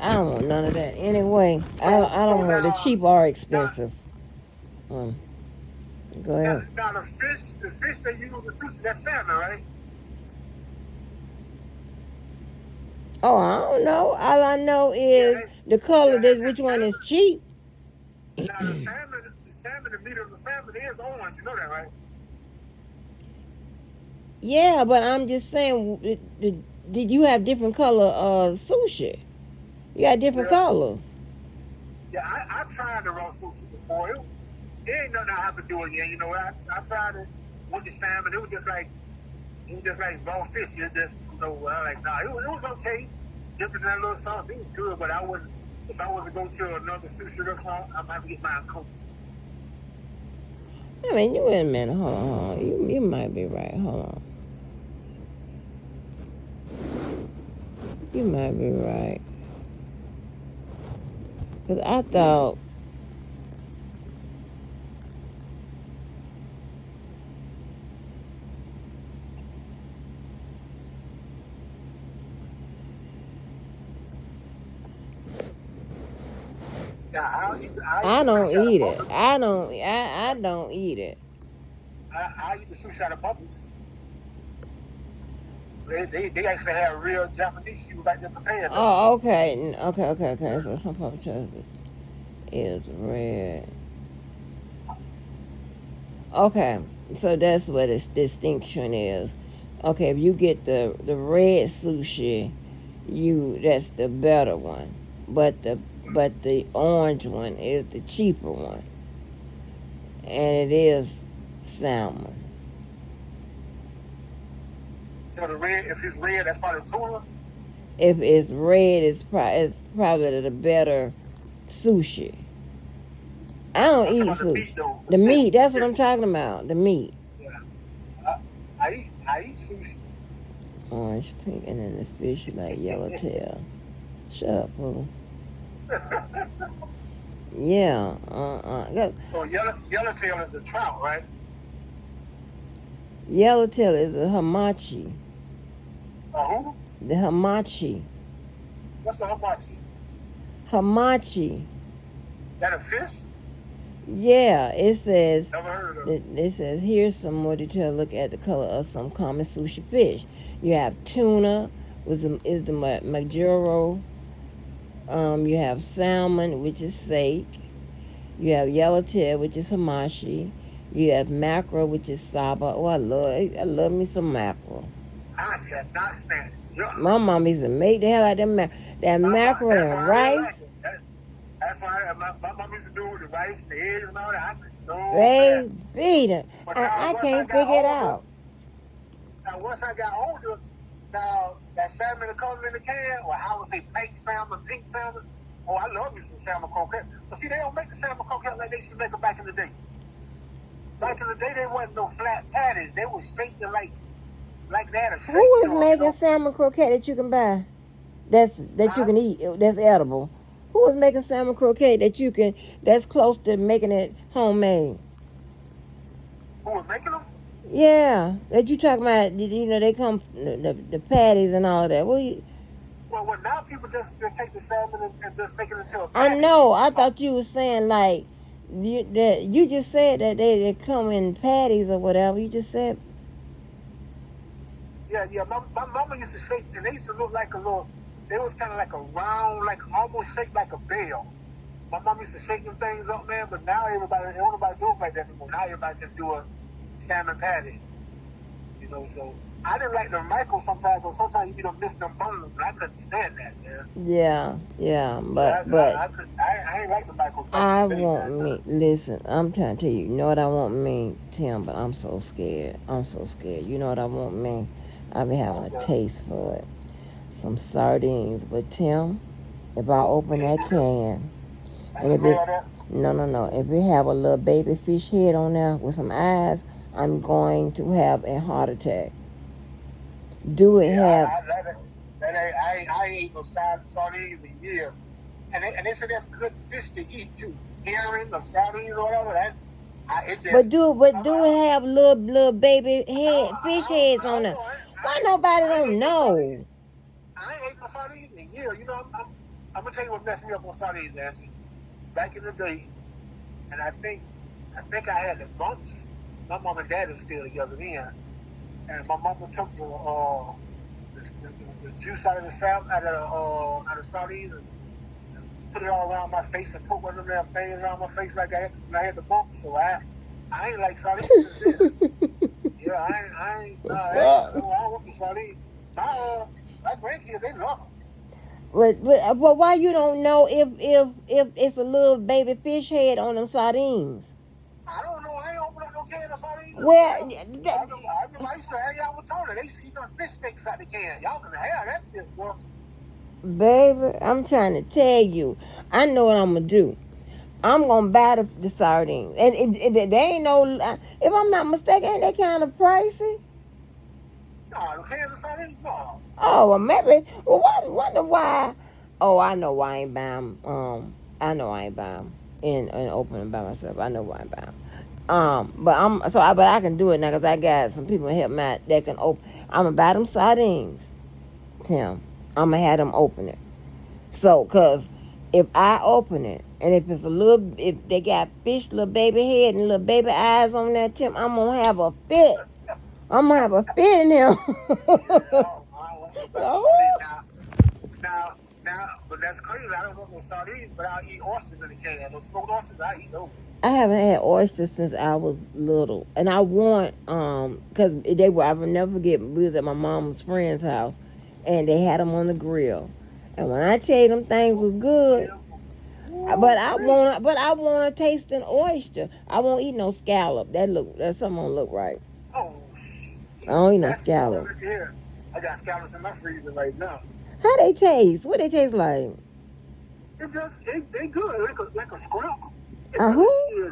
I don't want none of that anyway. I so don't want the cheap or now, expensive. Um, go now, ahead. now the fish they use in sushi, that's salmon, right? Oh, I don't know. All I know Yeah, is the color. yeah, That that which one is salmon. cheap? Now the meat of the salmon is orange. You know that, right? Yeah, but I'm just saying. Did you have different color sushi? You got different Yeah, colors. yeah. I tried the raw sushi before. It ain't nothing I have to do again. You know, I tried it with the salmon. It was just like raw fish. It just like nah. It was okay. Dipping in that little sauce, it was good. But I wouldn't. If I was to go to another sushi restaurant, I'm gonna have to get mine cooked. I mean, you wait a minute. Hold on. You might be right. Hold on. You might be right. Cause I thought. Yeah, I eat I the don't sushi out of eat it. bubbles. I don't. I don't eat it. I eat the sushi out of bubbles. They actually have real Japanese people back there preparing that stuff. Oh, okay. Okay. So some pop chocolate is red. Okay, so that's what its distinction is. Okay, if you get the red sushi, that's the better one. But the orange one is the cheaper one, and it is salmon. So the red, if it's red, that's probably tuna. If it's red, it's probably the better sushi. I don't I'm talking eat about the sushi. meat though, the The fish, meat, the that's what I'm fish. talking about. The meat. Yeah, I eat sushi. Orange, pink, and then the fish like yellowtail. Shut up, fool. Yeah, So yellowtail is the trout, right? Yellowtail is a hamachi. Who? The hamachi. What's a hibachi? Hamachi. That a fish? Yeah, it says Never heard of. it says here's some more detail. Look at the color of some common sushi fish. You have tuna, is the maguro. You have salmon, which is sake. You have yellowtail, which is hamachi. You have mackerel, which is saba. Oh, I love me some mackerel. I cannot stand it. Yeah. My mom used to make the hell out of that mackerel That's and why I didn't rice. like it. That's why my mom used to do with the rice, the eggs, and all that. I could so bad. Baby, But now I once I can't got figure it older, out. now that salmon that comes in the can, or I would say pink salmon. Oh, I love me some salmon croquette. But see, they don't make the salmon croquette like they used to make them back in the day. Back in the day, they wasn't no flat patties. They was shaped like they had a Who shape to is them, you making know. salmon croquette that you can buy? That you Huh? can eat. That's edible. Who is making salmon croquette that's close to making it homemade? Who was making them? Yeah, that you talking about? They come the patties and all of that. Well, now people just take the salmon and just make it into a I patty. know. I Uh, thought you were saying like that. You just said that they come in patties or whatever. You just said. yeah. My mama used to shape, and they used to look like a little. They was kind of like a round, like almost shaped like a bell. My mom used to shake them things up, man. But now everybody, don't nobody do it like that anymore. Now everybody just do salmon patty. You know, so I didn't like the micro sometimes, but sometimes you get to miss them bones, and I couldn't stand that, man. Yeah, Yeah, but I ain't like the micro back I in the day, want man. me. Listen, I'm trying to tell you. You know what I want me, Tim? But I'm so scared. I'm so scared. You know what I want me? I be having a taste for it. Some sardines, but Tim, if I open that can, I and if it smell that. no, if it have a little baby fish head on there with some eyes, I'm going to have a heart attack. Do it Yeah, have? I ain't eat no sardines in years. And they say that's good fish to eat too. Herring or sardines or whatever. It just, But do it have little baby head fish heads I on don't there? know. Why nobody I ain't don't ate no sardines. know? I ain't ate no sardines in years. You know, I'm gonna tell you what messed me up on sardines, Anthony. Back in the day, and I think I had the bumps. My mom and dad were still together then, and my mama took the juice out of the out of sardines and put it all around my face and put one of them damn things around my face like I had the bumps. So I ain't like sardines since then. Yeah, I don't want the sardines. My grandkids, they love them. But why you don't know if it's a little baby fish head on them sardines? I don't know. I ain't open up no can of sardines in a Well, while. I remember I used to hang out with Tony. They used to eat those fish sticks out the can. Y'all can have that shit, boy. baby, I'm trying to tell you. I know what I'm gonna do. I'm gonna buy the sardines, and they ain't no. If I'm not mistaken, ain't they kind of pricey? No, the cans of sardines, no. Oh, well, maybe. Well, wonder why? Oh, I know why I ain't buy 'em. I know I ain't buy 'em and open them by myself. I know why I ain't buy 'em. But I can do it now because I got some people help me out that can open. I'm gonna buy them sardines, Tim. I'm gonna have them open it. So, cause if I open it and if they got fish, little baby head and little baby eyes on that, Tim, I'm gonna have a fit. I'm gonna have a fit in them. Yeah, I don't want no back sardines now. But that's crazy. I don't want no sardines, but I'll eat oysters in the can. Those smoked oysters, I eat those. I haven't had oysters since I was little, and I want cause they were. I will never forget. We was at my mom's friend's house, and they had them on the grill. And when I tell you them things was good, but I want to taste an oyster. I won't eat no scallop. That something don't look right. Oh, I don't eat no that's the one scallop. right here. I got scallops in my freezer right now. How they taste? What they taste like? They good like a scrimp. A who? Yeah,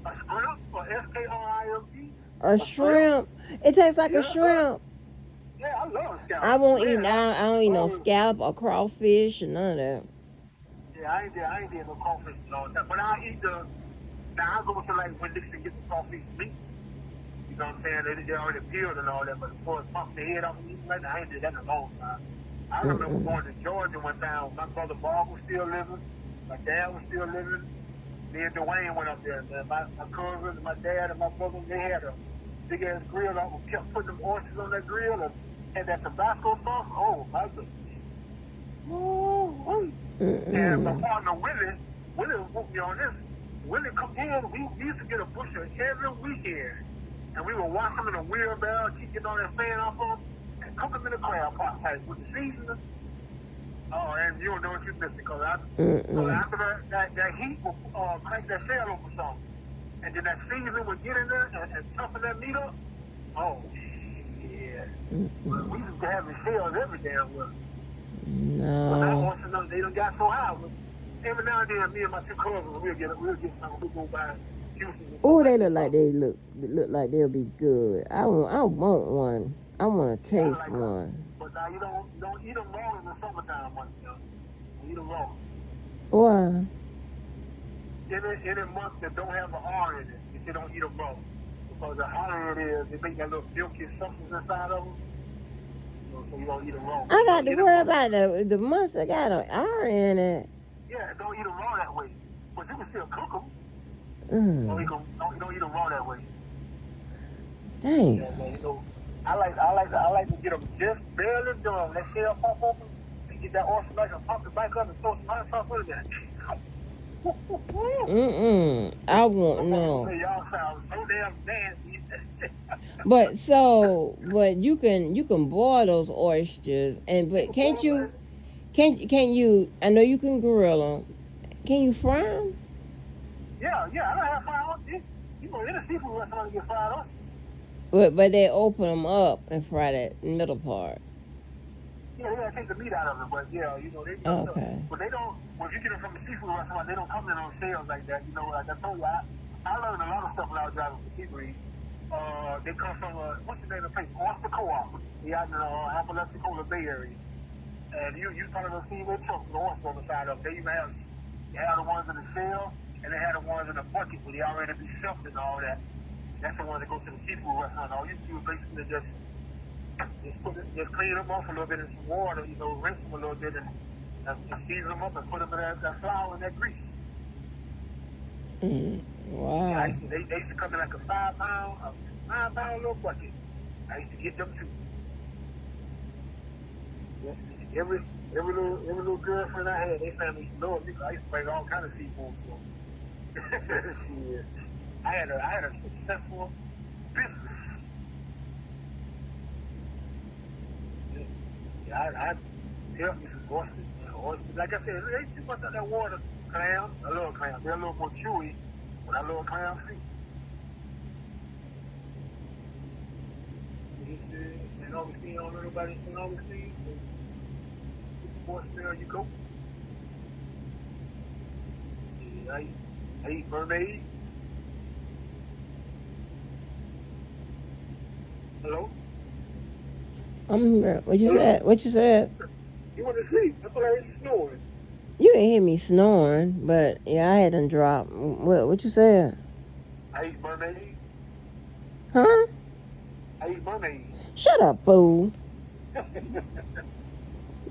a scrimp or SKRIMP. A A scrimp. shrimp. It tastes like a Yeah, shrimp. yeah, I love I scallops. won't eat. Man, I don't eat no oh, scallop or crawfish or none of that. yeah, I ain't did no crawfish and all that. But I eat now I go to like when Dixon get the crawfish meat. You know what I'm saying? They already peeled and all that, but as far as popping the head off and eating like that, I ain't did that in a long time. I remember going to Georgia one time. My brother Bob was still living. My dad was still living. Me and Dwayne went up there, man. My cousin and my dad and my brother, they had a big ass grill. I kept putting them oysters on that grill and had that Tabasco sauce. Oh, my goodness. Woo-wee. And my partner Willie put me on this. Willie cooked in. We used to get a bushel every weekend. And we would wash them in a wheelbarrow, keep getting all that sand off them, and cook them in a crab pot type with the seasoning. Oh, and you don't know what you're missing, because after that heat will crank that shell over some. And then that seasoning would get in there and toughen that meat up. Oh, shit. Well, we used to have the shells every damn well. But now, they done got so high. Every now and then, me and my two cousins, we'll get something. We'll go by Houston. Oh, they look like they'll be good. I want one. I want to taste like one. But now you don't eat them raw in the summertime much, you know. You eat them raw. Why? Any month that don't have an R in it, you say don't eat them raw. Because the hotter it is, they make that little milky substance inside of them. So you don't eat them raw. I got to worry about the months that got an R in it. Yeah, don't eat them raw that way. But you can still cook them. Don't eat them raw that way. Dang. Yeah, man, I like to get them just barely done. That shell pop open and get that oyster back and pop it back up and throw some hot sauce with it. I want no. Y'all sound so damn nasty. but you can boil those oysters, and but can't you? I know you can grill them. Can you fry them? Yeah, I don't have fried oysters. You know, any seafood restaurant get fried oysters. But they open them up and fry that middle part. Yeah, they gotta take the meat out of it, but yeah, you know, they Okay. but they don't. When you get it from a seafood restaurant, they don't come in on shells like that. You know, like I told you, I learned a lot of stuff when I was driving for seafood. They come from what's the name of the place? Oyster Co-op. They out in the Apalachicola Bay Area, and you probably don't see them trucks with oyster on the side of them. They have the ones in the shell, and they have the ones in the bucket where they already be stuffed and all that. That's the ones that go to the seafood restaurant. All you do is basically just clean them off a little bit in some water, you know, rinse them a little bit and season them up and put them in that flour and that grease. Wow. Yeah, they used to come in like a 5 pound little bucket. I used to get them too. Yeah, every little girlfriend I had, they family used to love me. I used to bring all kind of seafood to them. Shit. I had a successful business. Yeah, I help me some oysters. Like I said, they too much of that water. Clams, I love clams. They're a little more chewy, but I love clams too. St. Augustine, I don't know nobody in St. Augustine. Voicemail, you go. Yeah, I eat mermaid. Hello? I'm here. What you said? What you said? You went to sleep. I thought I heard you snoring. You didn't hear me snoring, but yeah, I hadn't dropped. What you said? I eat mermaid. Huh? I eat mermaid. Shut up, fool.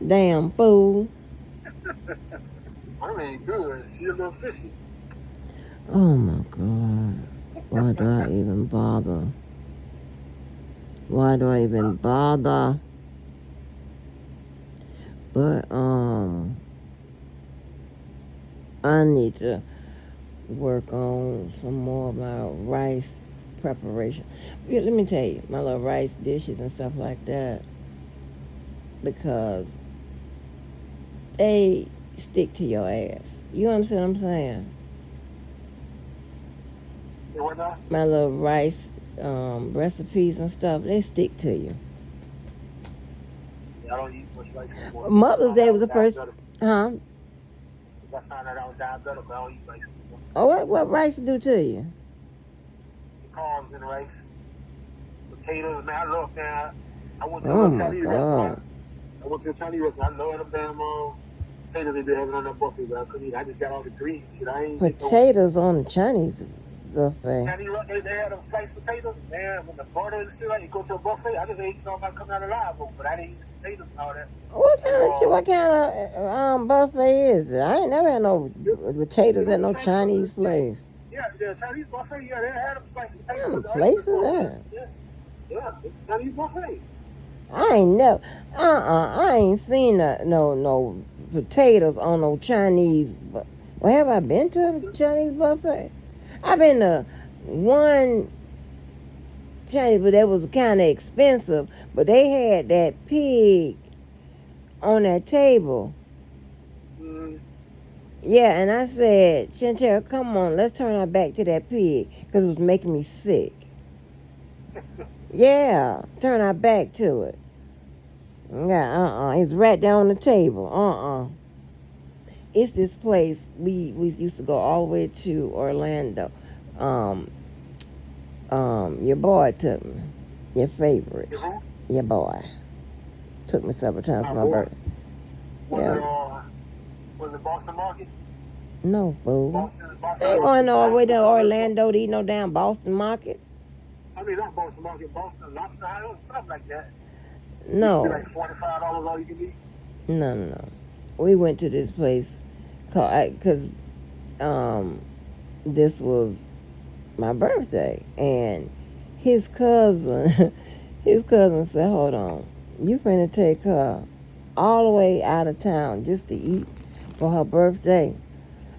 Damn fool. Mermaid good. She a little fishy. Oh my god. Why do I even bother? Why do I even bother? But I need to work on some more of my rice preparation. Yeah, let me tell you, my little rice dishes and stuff like that, because they stick to your ass. You understand what I'm saying? Yeah, what now? My little rice recipes and stuff, they stick to you. Yeah, I don't eat much rice anymore. Mother's Day was the first, huh? I found out I was diabetic, but I don't eat rice anymore. Oh, what rice do to you? The carbs in rice, potatoes, man, I love that. I went to Oh a my Chinese god. restaurant. I went to a Chinese restaurant. I love them damn potatoes they be having on that buffet, but I couldn't eat. I just got all the green shit. I ain't get no Potatoes on the Chinese buffet. Chinese restaurant. They had them sliced potatoes. Man, when the butter and shit, like you go to a buffet, I just ate something coming out of the live oak, but I didn't eat the potatoes and all that. What kind of buffet is it? I ain't never had no potatoes at no Chinese place. Yeah, the Chinese buffet. Yeah, they had them sliced What potatoes. kind with of the place onions is on that? it. Yeah, it's Chinese buffet. I ain't never. I ain't seen no potatoes on no Chinese. Well, have I been to a Chinese buffet? I've been to one Chinese, but that was kind of expensive. But they had that pig on that table. Mm. Yeah, and I said, Chantel, come on, let's turn our back to that pig, because it was making me sick. Yeah, turn our back to it. Yeah, it's right down on the table. It's this place we used to go all the way to Orlando. Um, your boy took me. Your favorite. Your boy took me several times for my birthday. Was it Boston Market? No, fool. Boston I ain't going all the way to Orlando to eat no damn Boston Market. I mean, not Boston Market, Boston Lobster House, something like that. No. Like $45 all you can eat. No. We went to this place because this was my birthday, and his cousin said, hold on, you finna take her all the way out of town just to eat for her birthday?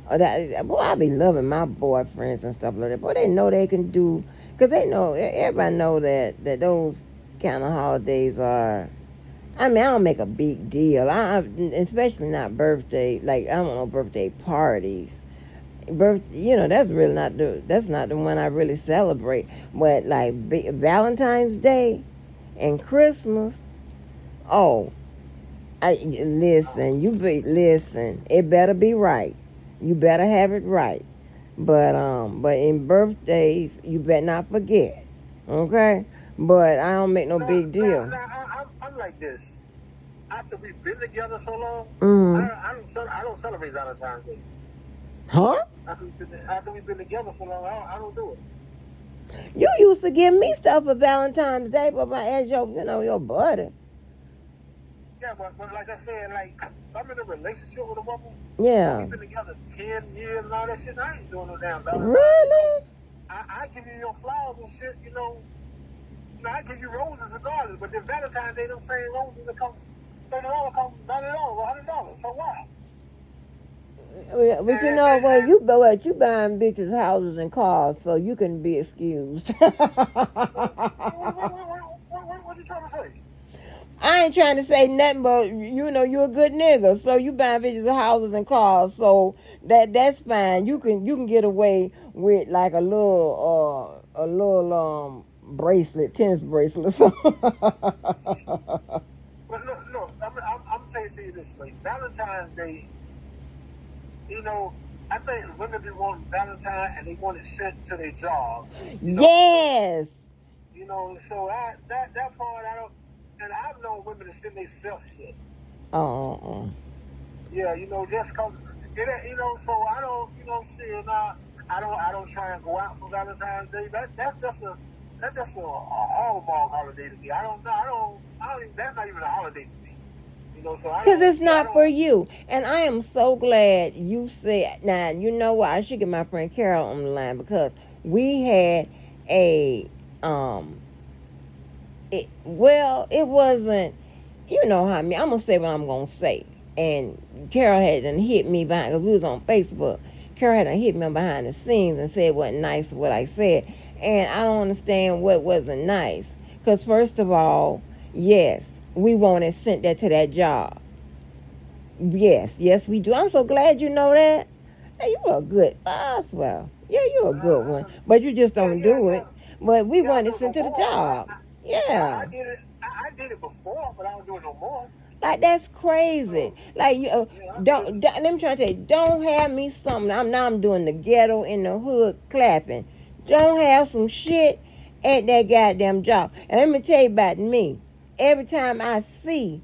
Boy, I be loving my boyfriends and stuff like that. Boy, they know they can do Because they know, everybody know that those kind of holidays are. I mean, I don't make a big deal. Especially not birthday. Like, I don't know, birthday parties. That's really that's not the one I really celebrate. But like Valentine's Day and Christmas. Oh, listen. It better be right. You better have it right. But in birthdays, you better not forget. Okay? But I don't make no big deal. I'm like this. After we've been together so long, Mm-hmm. I don't celebrate Valentine's Day. Huh? After we've been together so long, I don't do it. You used to give me stuff for Valentine's Day, but as your buddy. Yeah, but like I said, like I'm in a relationship with a woman. Yeah. We've been together 10 years and all that shit. I ain't doing no damn Valentine's. Really? I give you your flowers and shit, I give you roses regardless, but then Valentine's Day, them same roses that come $30 come $90 or $100. So what? But you know what? You buying bitches houses and cars, so you can be excused. What you trying to say? I ain't trying to say nothing, but you're a good nigga, so you buying bitches houses and cars, so that's fine. You can get away with like a little bracelet, tennis bracelet. But no, I'm saying to you this way. Valentine's Day, I think women be wanting Valentine and they want it sent to their job. Yes. So that part I don't. And I've known women to send themselves shit. Yeah, just cause it, so I don't, shit. I don't try and go out for Valentine's Day. That's just a Hallmark holiday to me. I don't. That's not even a holiday to me. So because it's not for you. And I am so glad you said. Now you know what? I should get my friend Carol on the line because we had a It wasn't. You know how I mean. I'm gonna say what I'm gonna say. And Carol had done hit me behind because we was on Facebook. Carol had done hit me behind the scenes and said it wasn't nice what I said. And I don't understand what wasn't nice. Because first of all, yes, we wanted sent that to that job. Yes, we do. I'm so glad you know that. Hey, you a good boss. Well, yeah, you're a good one. But you just don't do it. But we wanted sent to the job. Yeah. I did it before, but I don't do it no more. Like that's crazy. Like don't let me try to tell you, don't have me something. I'm doing the ghetto in the hood clapping. Don't have some shit at that goddamn job. And let me tell you about me. Every time I see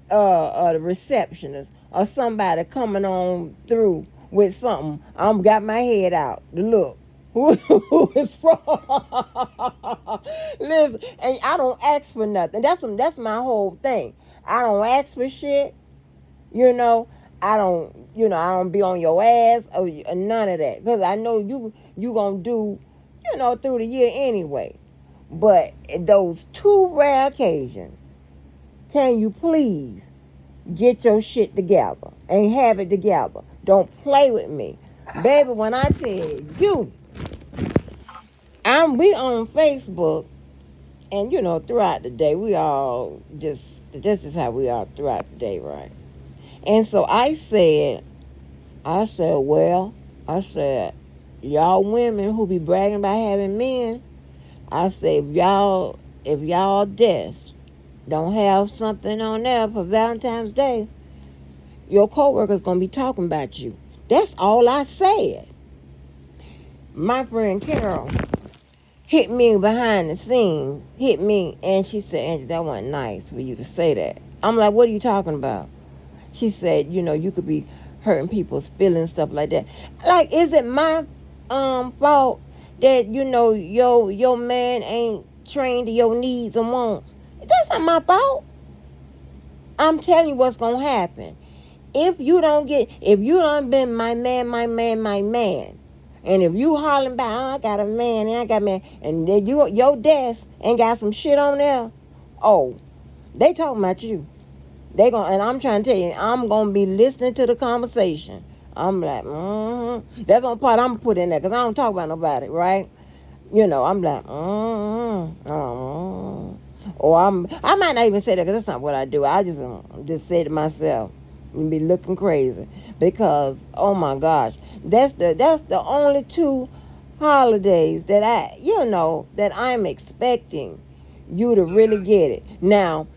the receptionist or somebody coming on through with something, I'm got my head out to look. Who is from? Listen, and I don't ask for nothing. That's my whole thing. I don't ask for shit. I don't be on your ass or none of that. Because I know you gonna do, through the year anyway. But those two rare occasions, can you please get your shit together and have it together? Don't play with me. Baby, when I tell you, we on Facebook, and throughout the day, we all that's just how we are throughout the day, right? And so I said, well, y'all women who be bragging about having men, I said, if y'all desks don't have something on there for Valentine's Day, your coworkers gonna be talking about you. That's all I said. My friend Carol hit me behind the scenes, and she said, Angie, that wasn't nice for you to say that. I'm like, what are you talking about? She said, you could be hurting people's feelings, stuff like that. Like, is it my fault that, your man ain't trained to your needs and wants? That's not my fault. I'm telling you what's going to happen. If you done been my man, and if you hollering about, I got a man, and I got a man, and then your desk ain't got some shit on there, oh, they talking about you. And I'm trying to tell you, I'm going to be listening to the conversation. I'm like, That's one part I'm going to put in there, because I don't talk about nobody, right? I'm like, or I might not even say that because that's not what I do. I just say to myself and be looking crazy because oh my gosh, that's the only two holidays that that I'm expecting you to really get it. Now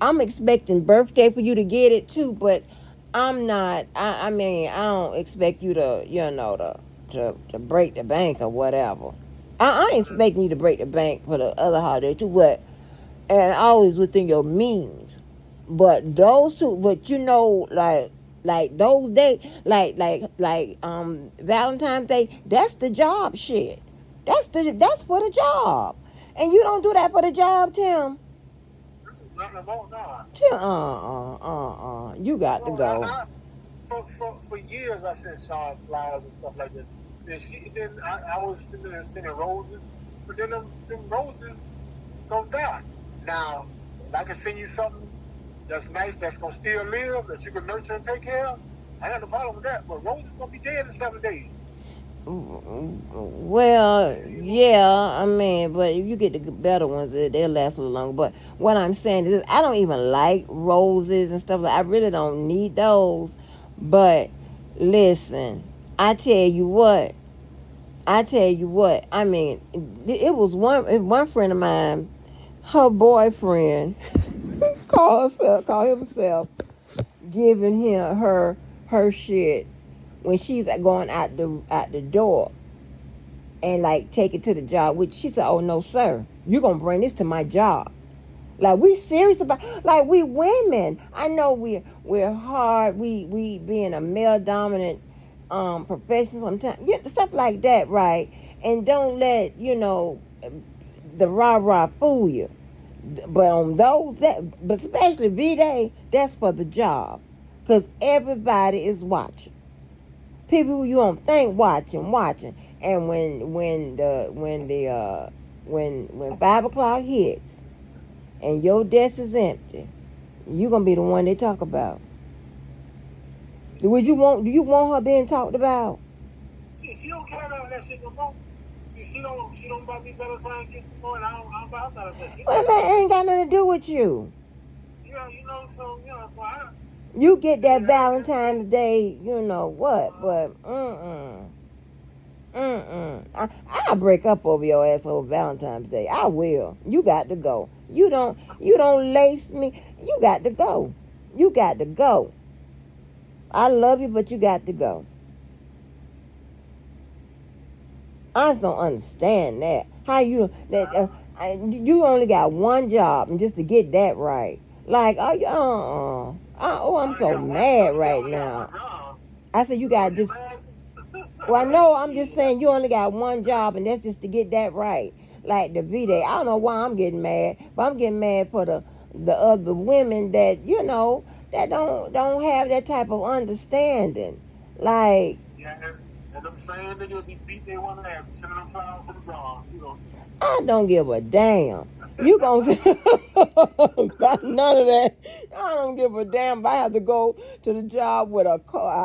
I'm expecting birthday for you to get it too, but I'm not. I mean, I don't expect you to, to break the bank or whatever. I ain't expecting you to break the bank for the other holiday too, but and always within your means. But those two, but like those days, Valentine's Day, that's the job shit. That's for the job, and you don't do that for the job, Tim. Nothing about that. Tim, you got to No, go. for years I sent Sean flowers and stuff like that. Then I was sitting there sending roses, but then them roses go die. Now, if I can send you something that's nice, that's gonna still live, that you can nurture and take care of, I got no problem with that. But roses gonna be dead in 7 days. Well, yeah, I mean, but if you get the better ones, they'll last a little longer. But what I'm saying is, I don't even like roses and stuff. I really don't need those. But listen, I tell you what, I tell you what. I mean, it was one friend of mine, her boyfriend, call himself giving her shit when she's going out the door and like take it to the job, which she said, "Oh no, sir, you're gonna bring this to my job." Like we serious about like we women. I know we're hard. We being a male dominant profession sometimes. Yeah, stuff like that, right? And don't let the rah rah fool you. But on but especially V Day, that's for the job, cause everybody is watching. People you don't think watching, and when 5 o'clock hits and your desk is empty, you gonna be the one they talk about. Do you want her being talked about? She don't care about that shit no more. She don't buy me Valentine gifts no more, and I don't buy her Valentine. She Well, care man, about ain't got nothing to do with you. yeah, so so You get that yeah, Valentine's Day, you know what? But I'll break up over your ass over Valentine's Day. I will. You got to go. You don't lace me. You got to go. You got to go. I love you, but you got to go. I just don't understand that. How you that you only got one job and just to get that right. Like, oh, oh, I'm so mad you right only got now. one job. I said you So got you just. mad? Well, no, I'm just saying you only got one job, and that's just to get that right. Like the V Day. I don't know why I'm getting mad, but I'm getting mad for the other women that that don't have that type of understanding. Like Yeah, and them same niggas be beat they want to have, sending them flowers to the job, I don't give a damn. You gonna got none of that. I don't give a damn if I have to go to the job with a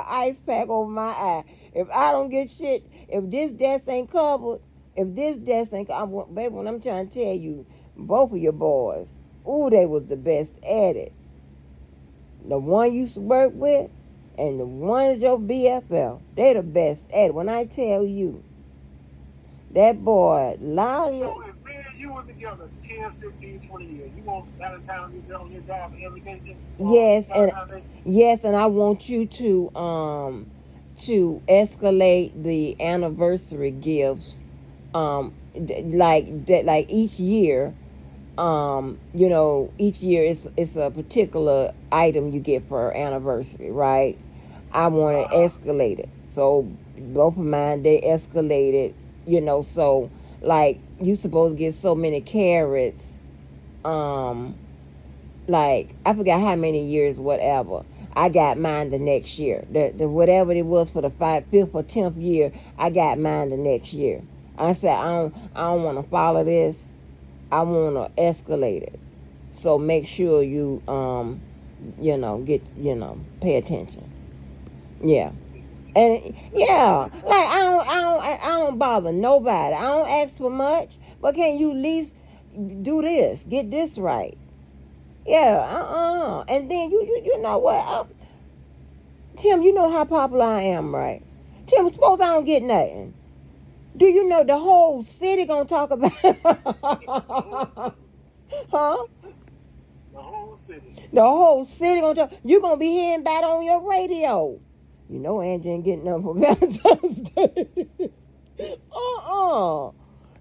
ice pack over my eye. If I don't get shit, if this desk ain't covered, if this desk ain't, baby, when I'm trying to tell you, both of your boys, ooh, they was the best at it. The one you used to work with, and the one is your BFL. They the best at it. When I tell you, that boy, So Lolly. if me and you were together 10, 15, 20 years, you want Valentine's Day on your job every day for Yes, and Valentine's Day? yes, and I want you to escalate the anniversary gifts like that, like each year. Each year it's a particular item you get for anniversary, right? I want to Uh-huh. escalate it. So both of mine they escalated, so like you supposed to get so many carrots, um like I forgot how many years, whatever. I got mine the next year. The whatever it was for the fifth or 10th year, I got mine the next year. I said I don't want to follow this. I want to escalate it. So make sure you get pay attention. Yeah. And yeah, like I don't don't bother nobody. I don't ask for much, but can you at least do this? Get this right. Yeah, And then you know what? Tim, you know how popular I am, right? Tim, suppose I don't get nothing. Do you know the whole city gonna talk about huh? The whole city. The whole city gonna talk. You gonna be hearing about it on your radio. You know Angie ain't getting nothing for Valentine's Day.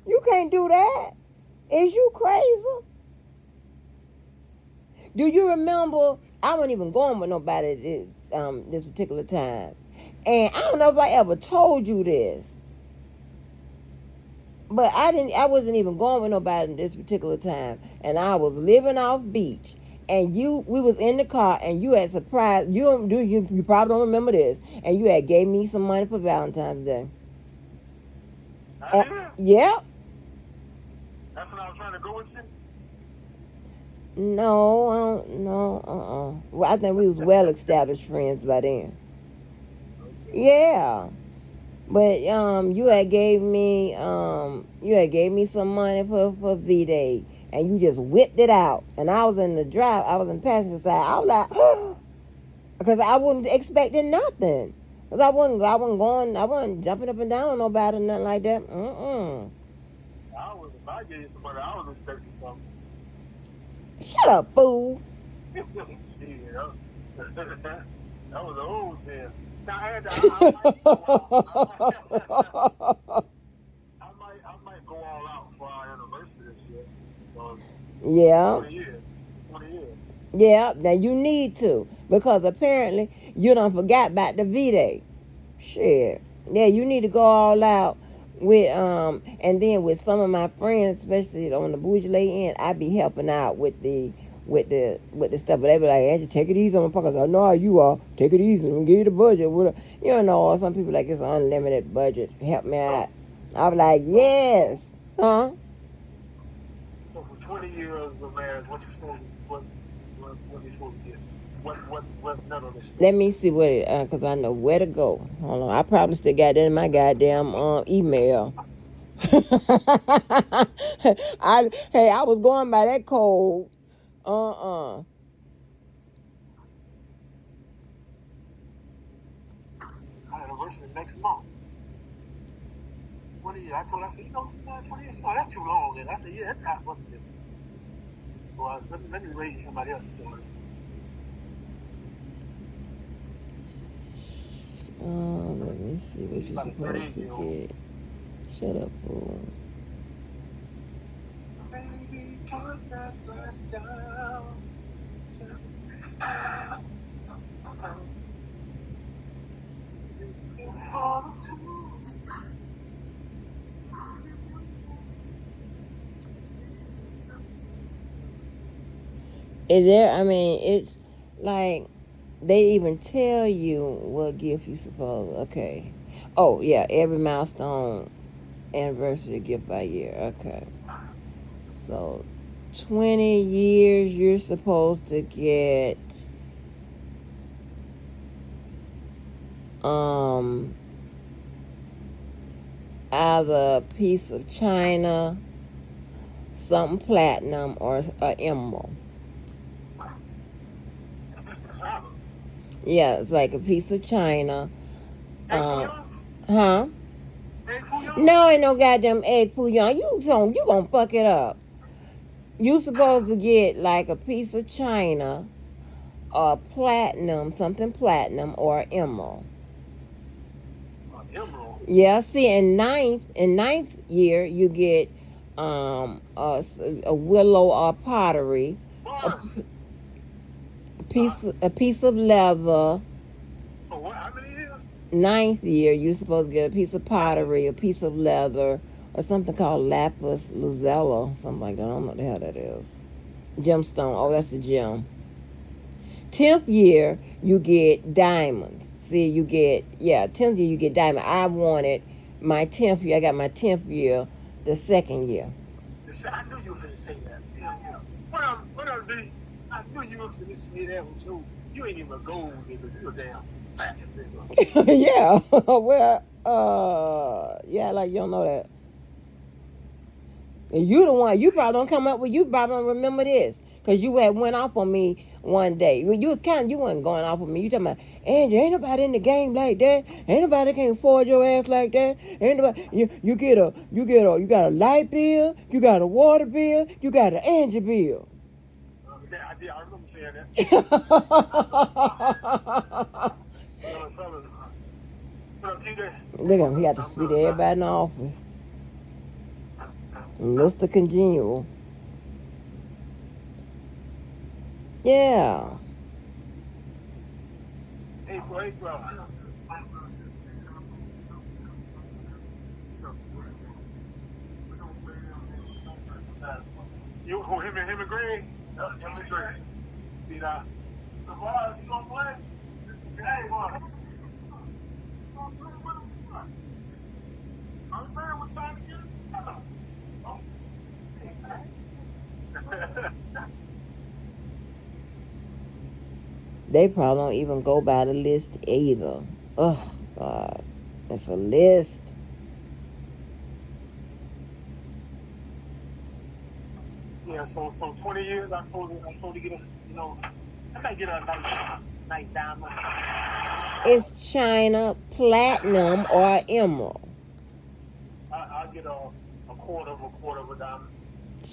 You can't do that. Is you crazy? Do you remember? I wasn't even going with nobody this particular time, and I don't know if I ever told you this, but I didn't. I wasn't even going with nobody this particular time, and I was living off beach. And we was in the car, and you had surprised. You don't do you. You probably don't remember this, and you had gave me some money for Valentine's Day. I did? Yeah. That's when I was trying to go with you? No, Well, I think we was well established friends by then. Yeah, but you had gave me some money for V Day, and you just whipped it out, and I was in the drive, I was in the passenger side. I was like, because I wasn't expecting nothing, because I wasn't jumping up and down on nobody, nothing like that. If I gave you some money, I was expecting something. Shut up, fool. Yeah, that was an old tale. Now, I might go all out for our anniversary this year. Yeah. 20 years. 20 years. Yeah, now you need to, because apparently you done forgot about the V-Day. Shit. Yeah, you need to go all out with and then with some of my friends, especially on the Bourgeois end, I be helping out with the stuff. But they be like, Angie, take it easy on my pockets. I know how you are. Take it easy. I'm give you the budget. You know, or some people like it's an unlimited budget. Help me out. I was like, yes. Huh? So for 20 years of marriage, what you supposed to get? What none of this? Let me see what it, cause I know where to go. Hold on, I probably still got that in my goddamn email. I was going by that code. My anniversary next month. 20 years. I said, 20 years. Oh, that's too long. And I said, yeah, that's how it was. Well, let me raise somebody else's story. Let me see what you're supposed to get. Shut up, fool. Baby, put that glass down. Is there? I mean, it's like they even tell you what gift you supposed. Okay. Oh yeah, every milestone anniversary gift by year. Okay. So 20 years you're supposed to get either a piece of china, something platinum, or an emerald. Yeah, it's like a piece of china. Huh? No, ain't no goddamn egg pouillon. You gonna fuck it up. You supposed to get like a piece of china, or platinum, something platinum, or emerald. Emerald. Yeah, see, in ninth year you get a willow or pottery, a piece of leather. Oh, what? How many years? Ninth year you're supposed to get a piece of pottery, a piece of leather, or something called lapis lazuli, something like that. I don't know what the hell that is. Gemstone. Oh, that's the gem. 10th year you get diamonds. See, 10th year you get diamond. I wanted my 10th year. I got my 10th year the second year. I knew you were going to say that. Yeah. What up, D? I knew you were going to say that one too. You ain't even a gold nigga. You a damn platinum nigga. Yeah. Well, Yeah, like you don't know that. And you the one. You probably don't come up with. You probably don't remember this because you had went off on me one day. When you was kind, you wasn't going off on me. You talking about Angie? Ain't nobody in the game like that. Ain't nobody can afford your ass like that. Ain't nobody. You got a light bill. You got a water bill. You got an Angie bill. I did. I remember saying that. Look at him. He got to speak to everybody in the office. Mr. Congenial. Yeah. April. You him and Greg? Him and Greg. See that? The boys, you gonna play? Hey, boy. I'm saying we're trying to get it. They probably don't even go by the list either. Oh God, it's a list. Yeah, so 20 years I'm supposed to get us, I might get a nice diamond. It's China, platinum, or emerald. I'll get a quarter of a diamond.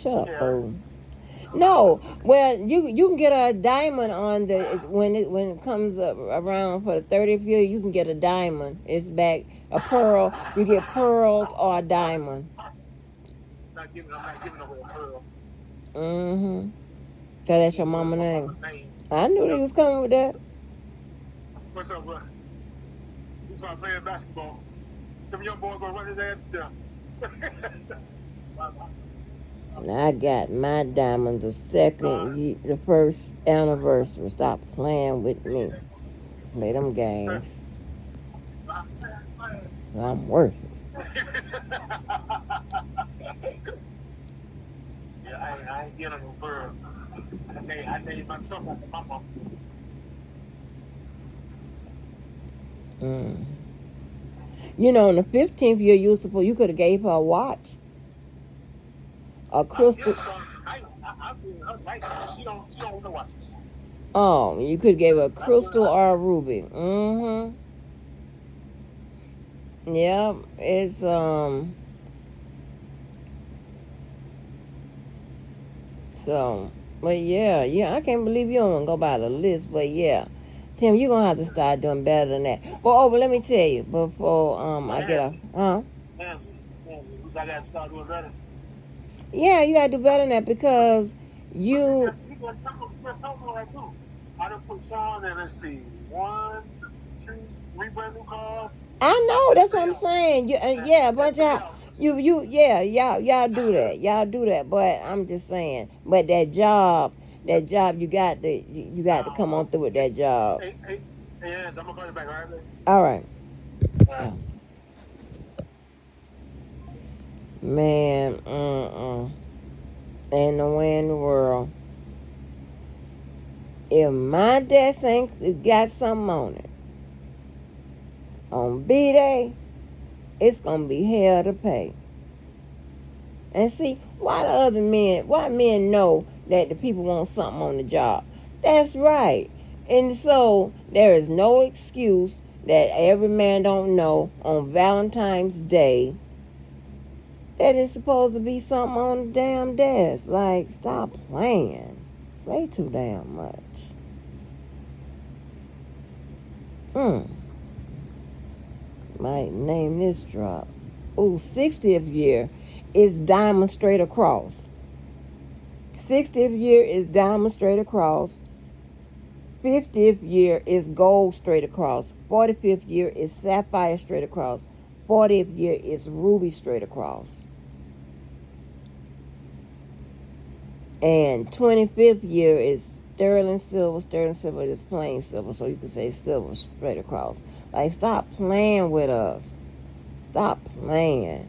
Shut up, fool. No, well, you can get a diamond on the when it comes up around for the 30th year. You can get a diamond. It's back a pearl. You get pearls or a diamond. I'm not giving away a pearl. Mm-hmm. Cause that's your mama name. I knew he was coming with that. What's up, bro? We start playing basketball. Them young boys gonna run his ass down. I got my diamond the first anniversary. Stop playing with me. Play them games. I'm worth it. Yeah, I ain't getting no bird. I named myself after my mom. You know, in the 15th year, you could have gave her a watch, a crystal. She don't want to watch. Oh, you could have gave her a crystal or a ruby. Mm-hmm. Yeah, it's So, but yeah, I can't believe you don't go by the list. But yeah, Tim, you're gonna have to start doing better than that. But let me tell you before I get off, I gotta start doing better. Yeah, you gotta do better than that because you. I done put Sean and let's see, 1, 2, 3 brand new cars. I know that's what I'm saying. Yeah, a bunch of y'all do that. Y'all do that. But I'm just saying. But that job, you got to come on through with that job. Hey, I'm gonna call you back, all right? All right. Yeah. Man, ain't no way in the world. If my desk ain't got something on it, on B-Day, it's gonna be hell to pay. And see, why men know that the people want something on the job? That's right. And so there is no excuse that every man don't know on Valentine's Day that it's supposed to be something on the damn desk. Like, stop playing. Play too damn much. Might name this drop. Ooh, 60th year is diamond straight across. 60th year is diamond straight across. 50th year is gold straight across. 45th year is sapphire straight across. 40th year is ruby straight across. And 25th year is sterling silver is plain silver, so you could say silver straight across. Like, stop playing with us. Stop playing.